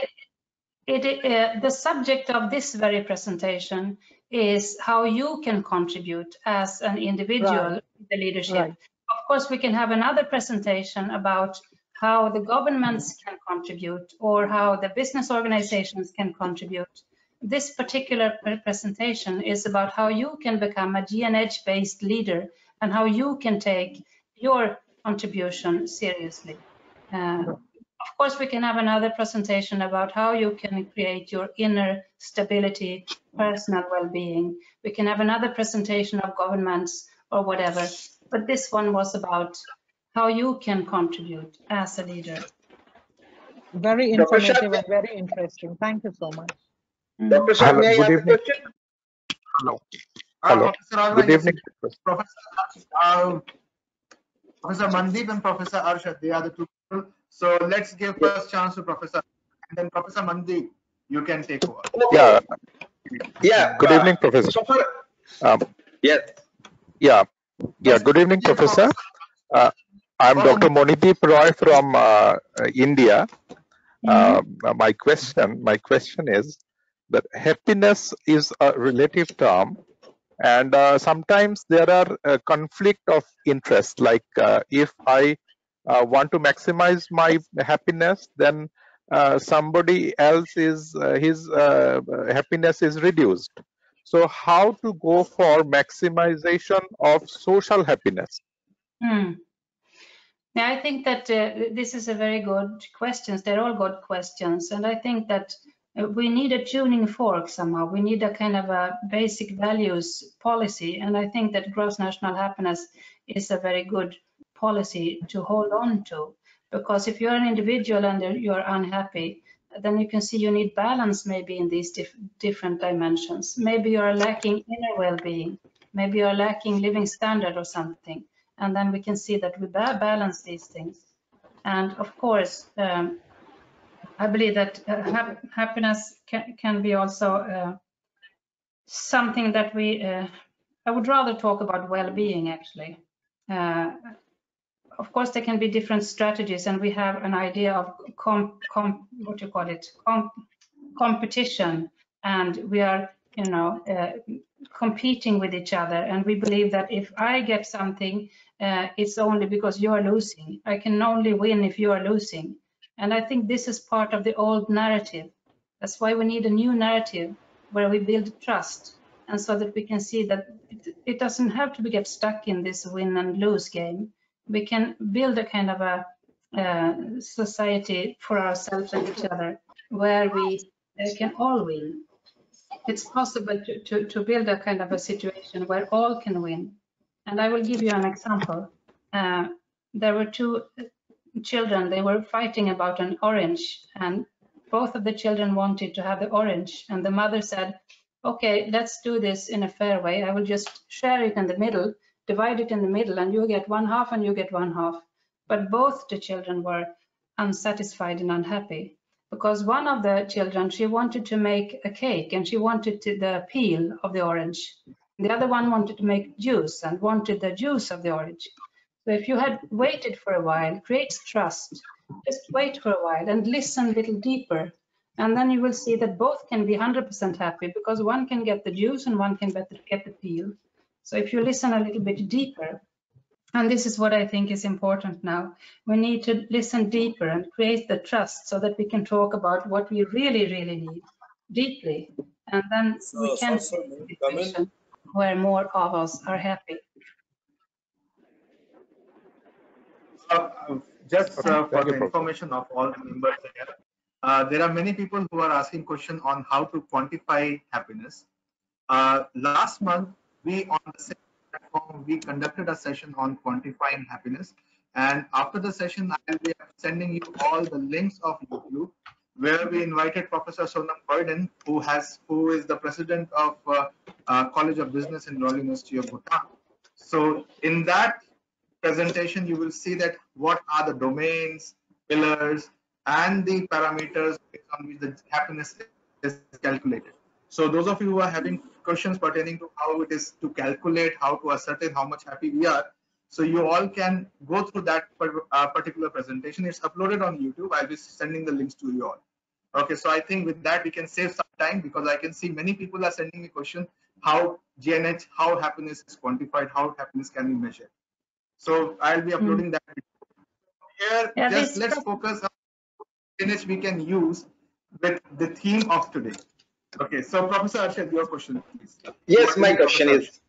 A: The subject of this very presentation is how you can contribute as an individual to the leadership.
J: Right.
A: Of course, we can have another presentation about how the governments can contribute or how the business organizations can contribute. This particular presentation is about how you can become a GNH-based leader and how you can take your contribution seriously. Of course, we can have another presentation about how you can create your inner stability, personal well-being. We can have another presentation of governments or whatever, but this one was about how you can contribute as a leader.
J: Very informative and very interesting. Thank you so much.
B: Dr. Shah, may I ask a question?
K: Hello. Hello. Good evening.
B: Professor Mandeep and Professor Arshad, they are the two people. So let's give first chance to Professor, and then Professor Mandeep, you can take over.
K: Yeah.
L: Yeah.
K: Good evening, Professor.
L: Yes.
K: Yeah. Good evening, Professor. I'm Dr. Monideep Roy from India. My question is that happiness is a relative term, and sometimes there are conflict of interest. Like if I want to maximize my happiness, then somebody else is his happiness is reduced. So how to go for maximization of social happiness?
A: Yeah, I think that this is a very good question. They're all good questions, and I think that we need a tuning fork somehow. We need a kind of a basic values policy, and I think that gross national happiness is a very good policy to hold on to. Because if you're an individual and you're unhappy, then you can see you need balance maybe in these different dimensions. Maybe you're lacking inner well-being. Maybe you're lacking living standard or something. And then we can see that we balance these things. And of course, I believe that happiness can be also something that I would rather talk about well-being actually. Of course, there can be different strategies, and we have an idea of competition, and we are, competing with each other. And we believe that if I get something, it's only because you are losing. I can only win if you are losing. And I think this is part of the old narrative. That's why we need a new narrative where we build trust, and so that we can see that it doesn't have to get stuck in this win and lose game. We can build a kind of a society for ourselves and each other where we can all win. It's possible to build a kind of a situation where all can win. And I will give you an example. There were two children, they were fighting about an orange, and both of the children wanted to have the orange. And the mother said, okay, let's do this in a fair way. I will just share it in the middle, divide it in the middle, and you get 1/2 and you get 1/2. But both the children were unsatisfied and unhappy, because one of the children, she wanted to make a cake and she wanted the peel of the orange. The other one wanted to make juice and wanted the juice of the orange. So if you had waited for a while, creates trust. Just wait for a while and listen a little deeper. And then you will see that both can be 100% happy, because one can get the juice and one can get the peel. So if you listen a little bit deeper, and this is what I think is important now, we need to listen deeper and create the trust so that we can talk about what we really, really need deeply. And then we can see a situation where more of us are happy.
B: just for
K: Thank
B: the
K: you, Professor.
B: information of all the members here, there are many people who are asking questions on how to quantify happiness. Last month, we on the same platform, we conducted a session on quantifying happiness. And after the session, I will be sending you all the links of YouTube, where we invited Professor Sonam Burden, who is the president of College of Business in Royal University of Bhutan. So in that presentation, you will see that what are the domains, pillars, and the parameters based on which the happiness is calculated. So those of you who are having questions pertaining to how it is to calculate, how to ascertain how much happy we are, so you all can go through that particular presentation. It's uploaded on YouTube. I'll be sending the links to you all. Okay, so I think with that we can save some time, because I can see many people are sending me question how GNH, how happiness is quantified, how happiness can be measured. So I'll be uploading that here.
A: Yeah,
B: just let's focus on GNH we can use with the theme of today. Okay, so Professor Arshad, your question, please.
L: Yes, my question is,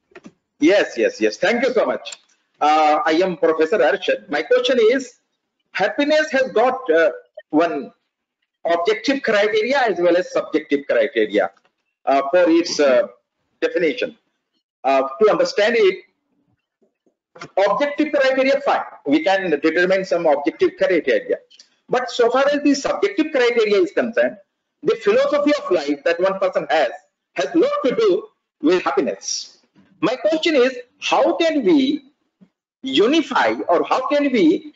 L: yes. Thank you so much. I am Professor Arshad. My question is, happiness has got one objective criteria as well as subjective criteria for its definition. To understand it, objective criteria, fine. We can determine some objective criteria. But so far as the subjective criteria is concerned, the philosophy of life that one person has a lot to do with happiness. My question is, how can we unify, or how can we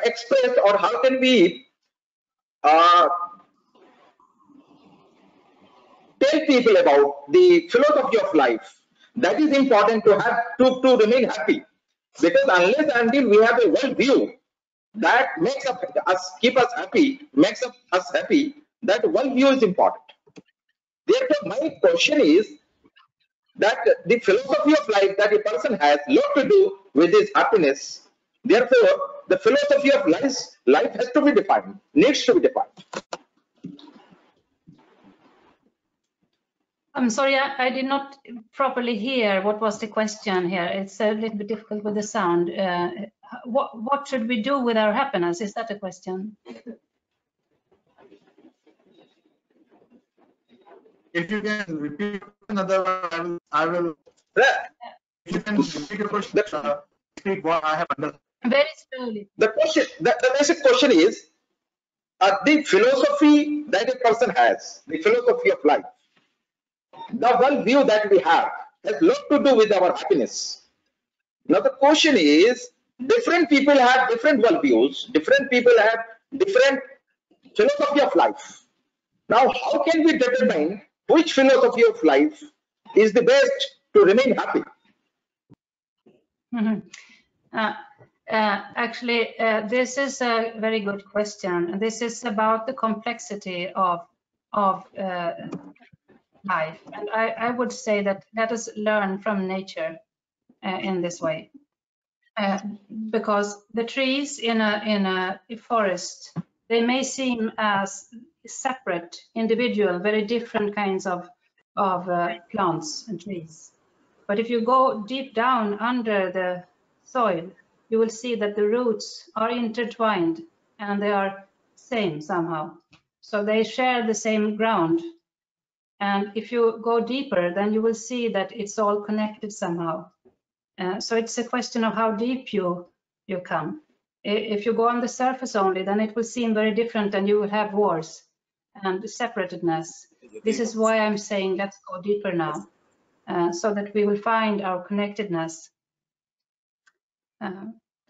L: express, or how can we tell people about the philosophy of life that is important to have to remain happy? Because unless until we have a world view that makes us keep us happy, makes us happy, that world view is important. Therefore, my question is that the philosophy of life that a person has a lot to do with his happiness. Therefore, the philosophy of life has to be defined, needs to be defined.
A: I'm sorry, I did not properly hear what was the question here. It's a little bit difficult with the sound. What should we do with our happiness? Is that a question?
B: If you can repeat another, I will. If you can repeat your question, speak what I have understood.
A: Very slowly.
L: The basic question is the philosophy that a person has, the philosophy of life, the world view that we have has a lot to do with our happiness. Now the question is, different people have different world views, different people have different philosophy of life. Now, how can we determine which philosophy of life is the best to remain happy?
A: Actually, this is a very good question. This is about the complexity of life, and I would say that let us learn from nature in this way, because the trees in a forest, they may seem as separate, individual, very different kinds of plants and trees. But if you go deep down under the soil, you will see that the roots are intertwined and they are same somehow. So they share the same ground. And if you go deeper, then you will see that it's all connected somehow. So it's a question of how deep you come. If you go on the surface only, then it will seem very different and you will have wars and separatedness. This is why I'm saying let's go deeper now, so that we will find our connectedness.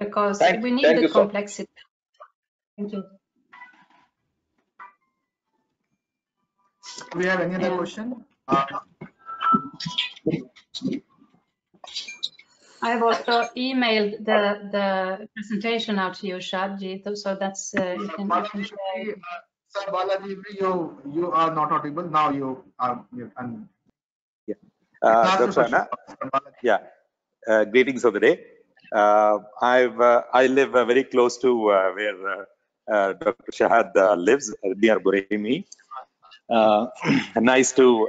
A: Because we need the complexity. Thank you.
B: Do we have any other question?
A: I've also emailed the presentation out to you, Shadji, so that's you can share.
B: Sir Balaji, you are not audible. Now you are mute.
M: Dr. Anna, greetings of the day. I live very close to where Dr. Shahad lives, near Buraimi. Nice to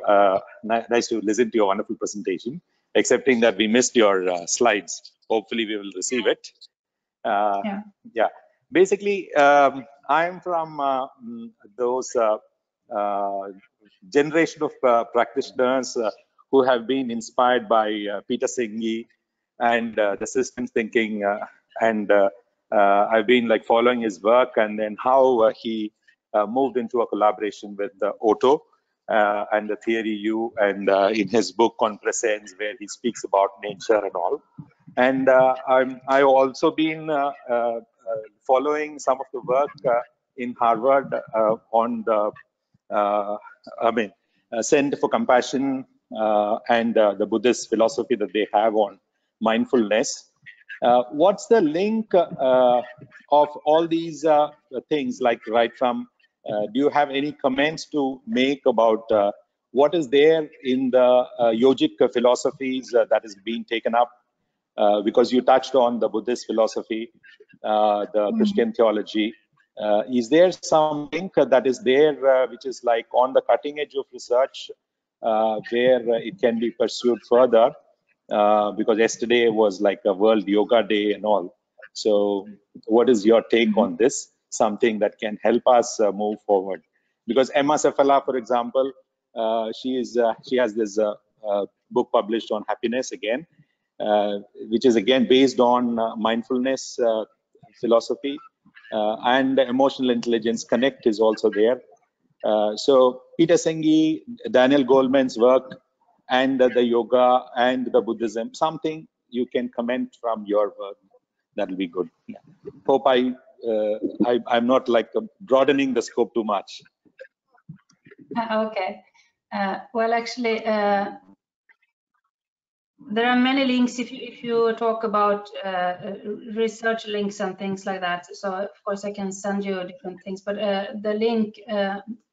M: listen to your wonderful presentation. accepting that we missed your slides. Hopefully we will receive it. Yeah. Basically, I'm from those generation of practitioners who have been inspired by Peter Senge and the systems thinking, and I've been like following his work, and then how he moved into a collaboration with Otto and the theory U, and in his book on presence, where he speaks about nature and all. And I've also been following some of the work in Harvard on the Center for Compassion and the Buddhist philosophy that they have on mindfulness. What's the link of all these things, like right from, do you have any comments to make about what is there in the yogic philosophies that is being taken up? Because you touched on the Buddhist philosophy, the Christian theology. Is there some link that is there which is like on the cutting edge of research where it can be pursued further? Because yesterday was like a World Yoga Day and all. So what is your take on this? Something that can help us move forward. Because Emma Safala, for example, she has this book published on happiness again, which is again based on mindfulness philosophy, and emotional intelligence. Connect is also there. So Peter Senge, Daniel Goleman's work, and the yoga and the Buddhism, something you can comment from your work, that'll be good. Yeah. Hope I'm not like broadening the scope too much.
A: Okay. Well, actually, there are many links if you talk about research links and things like that. So of course I can send you different things, but the link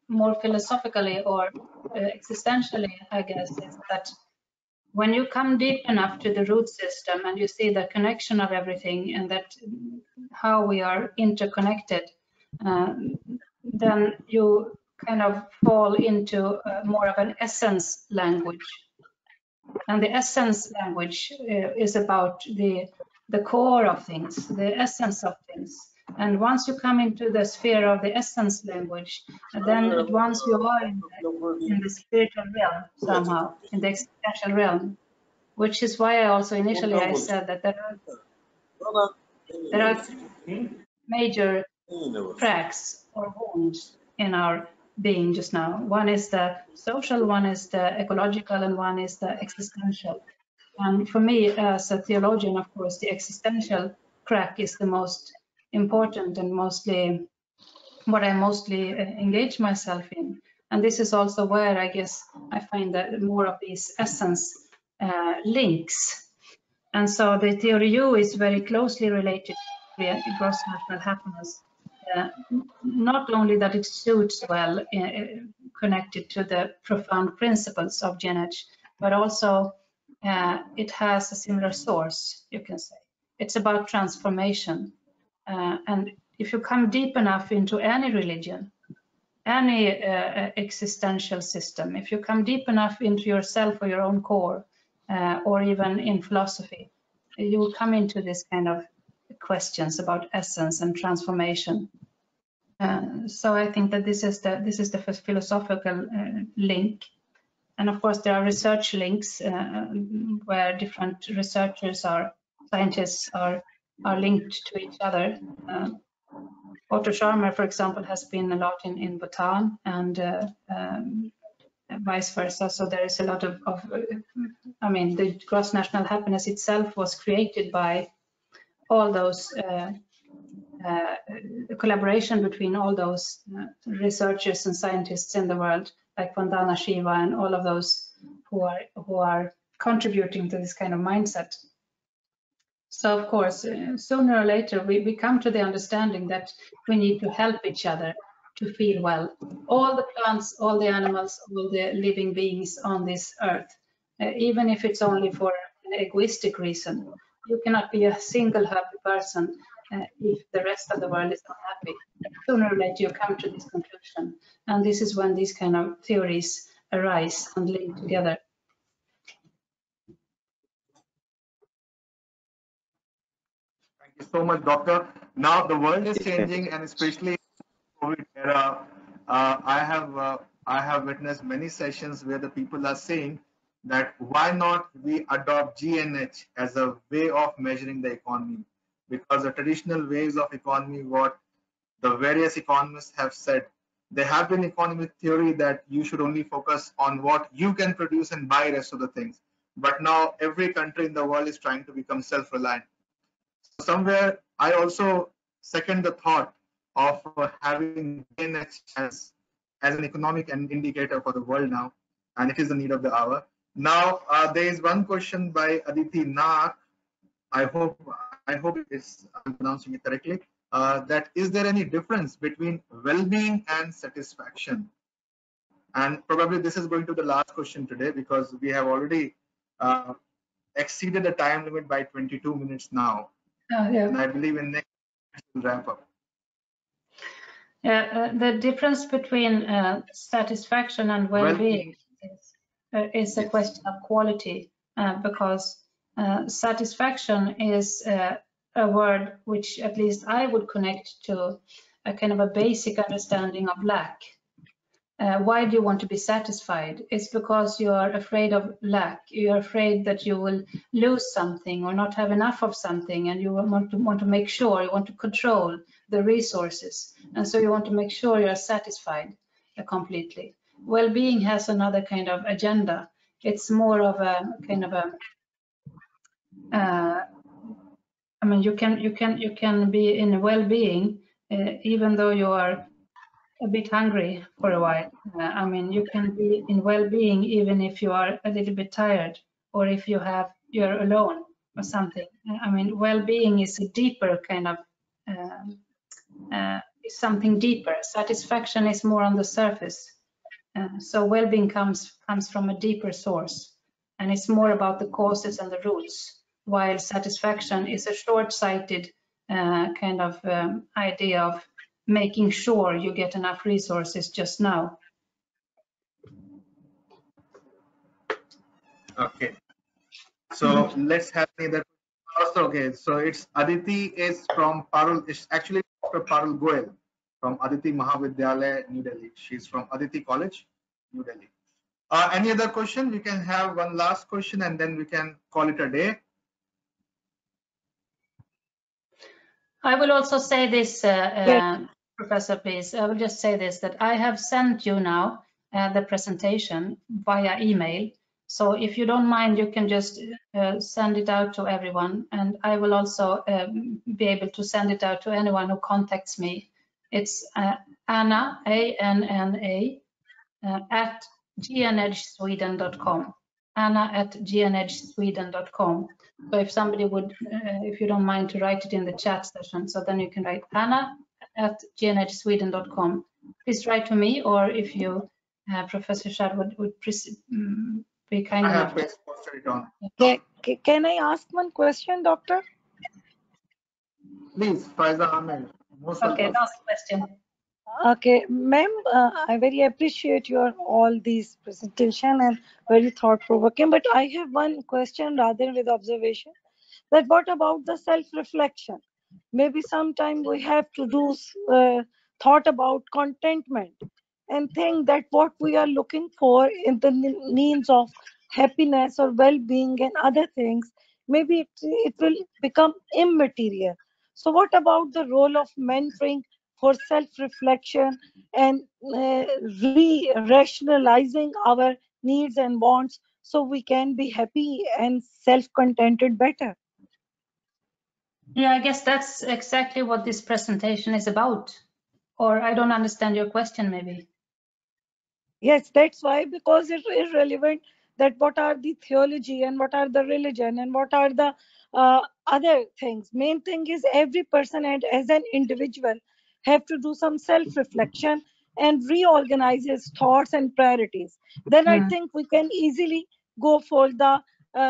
A: more philosophically or existentially, I guess, is that when you come deep enough to the root system and you see the connection of everything and that how we are interconnected, then you kind of fall into more of an essence language. And the essence language is about the core of things, the essence of things. And once you come into the sphere of the essence language, then once you are in the spiritual realm somehow, in the existential realm, which is why I also initially I said that there are three major cracks or wounds in our being just now. One is the social, one is the ecological, and one is the existential. And for me, as a theologian, of course, the existential crack is the most important and mostly what I mostly engage myself in. And this is also where I guess I find that more of these essence links. And so the theory U is very closely related to gross national happiness. Not only that it suits well connected to the profound principles of Genetch, but also it has a similar source, you can say. It's about transformation. And if you come deep enough into any religion, any existential system, if you come deep enough into yourself or your own core, or even in philosophy, you will come into this kind of questions about essence and transformation. So I think that this is the philosophical link, and of course there are research links where different researchers or scientists are linked to each other. Otto Scharmer, for example, has been a lot in Bhutan and vice versa. So there is a lot of I mean, the gross national happiness itself was created by all those collaboration between all those researchers and scientists in the world, like Vandana Shiva and all of those who are contributing to this kind of mindset. So of course, sooner or later, we come to the understanding that we need to help each other to feel well. All the plants, all the animals, all the living beings on this earth, even if it's only for an egoistic reason. You cannot be a single happy person if the rest of the world is not happy. Sooner or later, you come to this conclusion. And this is when these kind of theories arise and link together.
B: Thank you so much, Doctor. Now the world is changing, and especially in the COVID era, I have witnessed many sessions where the people are saying that why not we adopt GNH as a way of measuring the economy, because the traditional ways of economy, what the various economists have said, there have been economic theory that you should only focus on what you can produce and buy rest of the things. But now every country in the world is trying to become self-reliant. Somewhere I also second the thought of having GNH as an economic indicator for the world now, and it is the need of the hour. Now there is one question by Aditi Nak. I hope I'm pronouncing it correctly. That is there any difference between well-being and satisfaction? And probably this is going to be the last question today, because we have already exceeded the time limit by 22 minutes now.
A: Yeah.
B: And I believe in next we'll wrap up.
A: Yeah, the difference between satisfaction and well-being is a question of quality, because satisfaction is a word which at least I would connect to a kind of a basic understanding of lack. Why do you want to be satisfied? It's because you are afraid of lack. You're afraid that you will lose something or not have enough of something, and you want to make sure, you want to control the resources, and so you want to make sure you're satisfied completely. Well-being has another kind of agenda. It's more of a kind of a I mean, you can be in well-being even though you are a bit hungry for a while. I mean, you can be in well-being even if you are a little bit tired, or if you're alone or something. I mean, well-being is a deeper kind of something deeper. Satisfaction is more on the surface. So well-being comes from a deeper source, and it's more about the causes and the roots, while satisfaction is a short-sighted kind of idea of making sure you get enough resources just now.
B: Okay. So let's have the also. Okay, so it's Aditi is from Parul. It's actually Dr. Parul Goel from Aditi Mahavidyalaya, New Delhi. She's from Aditi College, New Delhi. Any other question? We can have one last question and then we can call it a day.
A: I will also say this, Professor, please. I will just say this, that I have sent you now the presentation via email. So if you don't mind, you can just send it out to everyone. And I will also be able to send it out to anyone who contacts me. It's Anna, A-N-N-A, at gnedgesweden.com. Anna at gnedgesweden.com. So if somebody would, if you don't mind to write it in the chat session, so then you can write Anna at gnedgesweden.com. Please write to me, or if you, Professor Shad, would be kind enough.
N: Can I ask one question, Doctor?
B: Please, Faiza Ahmed.
A: Okay, last question.
N: Okay, ma'am, I very appreciate your all these presentation and very thought-provoking, but I have one question rather with observation, that what about the self-reflection? Maybe sometime we have to do thought about contentment and think that what we are looking for in the means of happiness or well-being and other things, maybe it will become immaterial. So what about the role of mentoring for self-reflection and rationalizing our needs and wants so we can be happy and self-contented better?
A: Yeah, I guess that's exactly what this presentation is about. Or I don't understand your question, maybe.
N: Yes, that's why, because it is relevant that what are the theology and what are the religion and what are the other things. Main thing is every person and as an individual have to do some self-reflection and reorganize his thoughts and priorities. Then I think we can easily go for the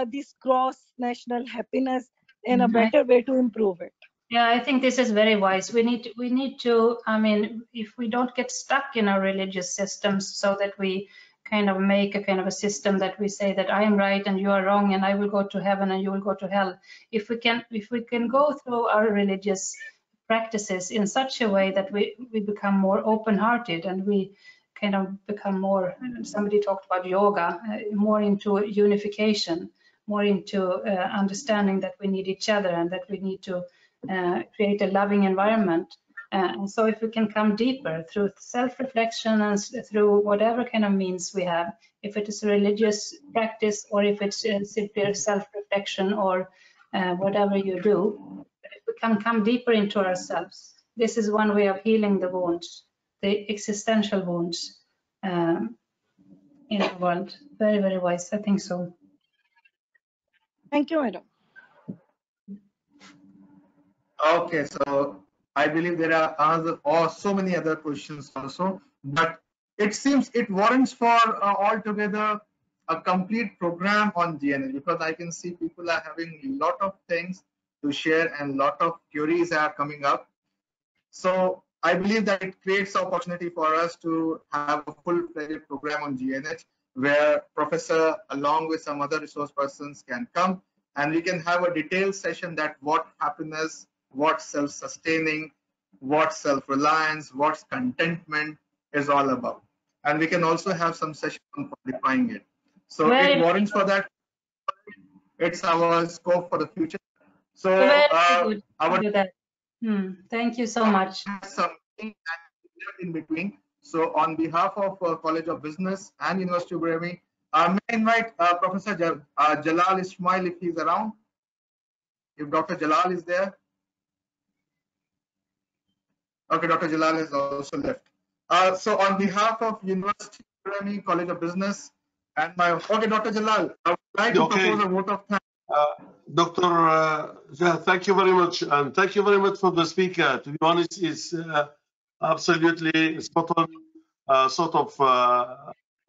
N: this gross national happiness in a better way to improve it.
A: Yeah, I think this is very wise. We need to, I mean, if we don't get stuck in our religious systems so that we kind of make a kind of a system that we say that I am right and you are wrong, and I will go to heaven and you will go to hell. If we can go through our religious practices in such a way that we become more open-hearted, and we kind of become more, somebody talked about yoga, more into unification, more into understanding that we need each other and that we need to create a loving environment. And so if we can come deeper through self-reflection and through whatever kind of means we have, if it is a religious practice or if it's simply self-reflection or whatever you do, if we can come deeper into ourselves, this is one way of healing the wounds, the existential wounds in the world. Very, very wise. I think so.
N: Thank you, madam.
B: Okay, so I believe there are other or so many other questions also, but it seems it warrants for altogether a complete program on GNH, because I can see people are having a lot of things to share and lot of queries are coming up. So I believe that it creates opportunity for us to have a full-fledged program on GNH, where professor along with some other resource persons can come and we can have a detailed session that what happiness, what self-sustaining, what self-reliance, what contentment is all about. And we can also have some session on qualifying it. So it warrants for that. It's our scope for the future. So
A: Very good. Thank you so much.
B: Something in between. So on behalf of College of Business and University of Buraimi, may I invite Professor Jalal Ismail if he's around. If Dr. Jalal is there. Okay, Dr. Jalal has also left. So on behalf of University of Buraimi, College of Business, and my Dr. Jalal, I would like to propose a vote of thanks.
O: Dr. Thank you very much, and thank you very much for the speaker. To be honest, it's absolutely spot on sort of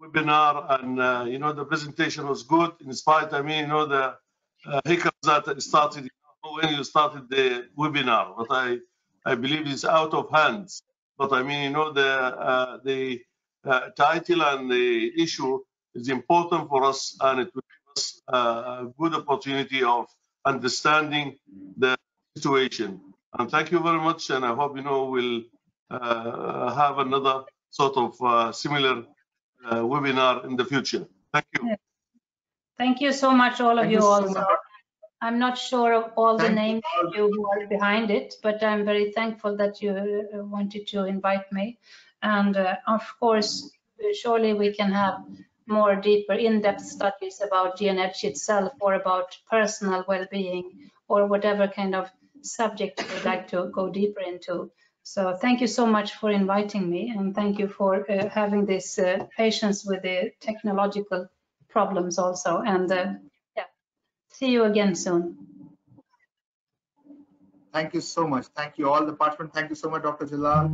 O: webinar, and you know, the presentation was good. In spite, I mean, you know, the hiccups that started when you started the webinar, but I believe it's out of hands. But I mean, you know, the title and the issue is important for us, and it will give us a good opportunity of understanding the situation. And thank you very much, and I hope, you know, we'll have another sort of similar webinar in the future. Thank you.
A: Yeah. Thank you so much, all of you also. I'm not sure of all the names of you who are behind it, but I'm very thankful that you wanted to invite me. And of course, surely we can have more deeper in-depth studies about GNH itself, or about personal well-being, or whatever kind of subject you would like to go deeper into. So thank you so much for inviting me, and thank you for having this patience with the technological problems also. And yeah, see you again soon.
B: Thank you so much. Thank you all the participants. Thank you so much, Dr. Jalal.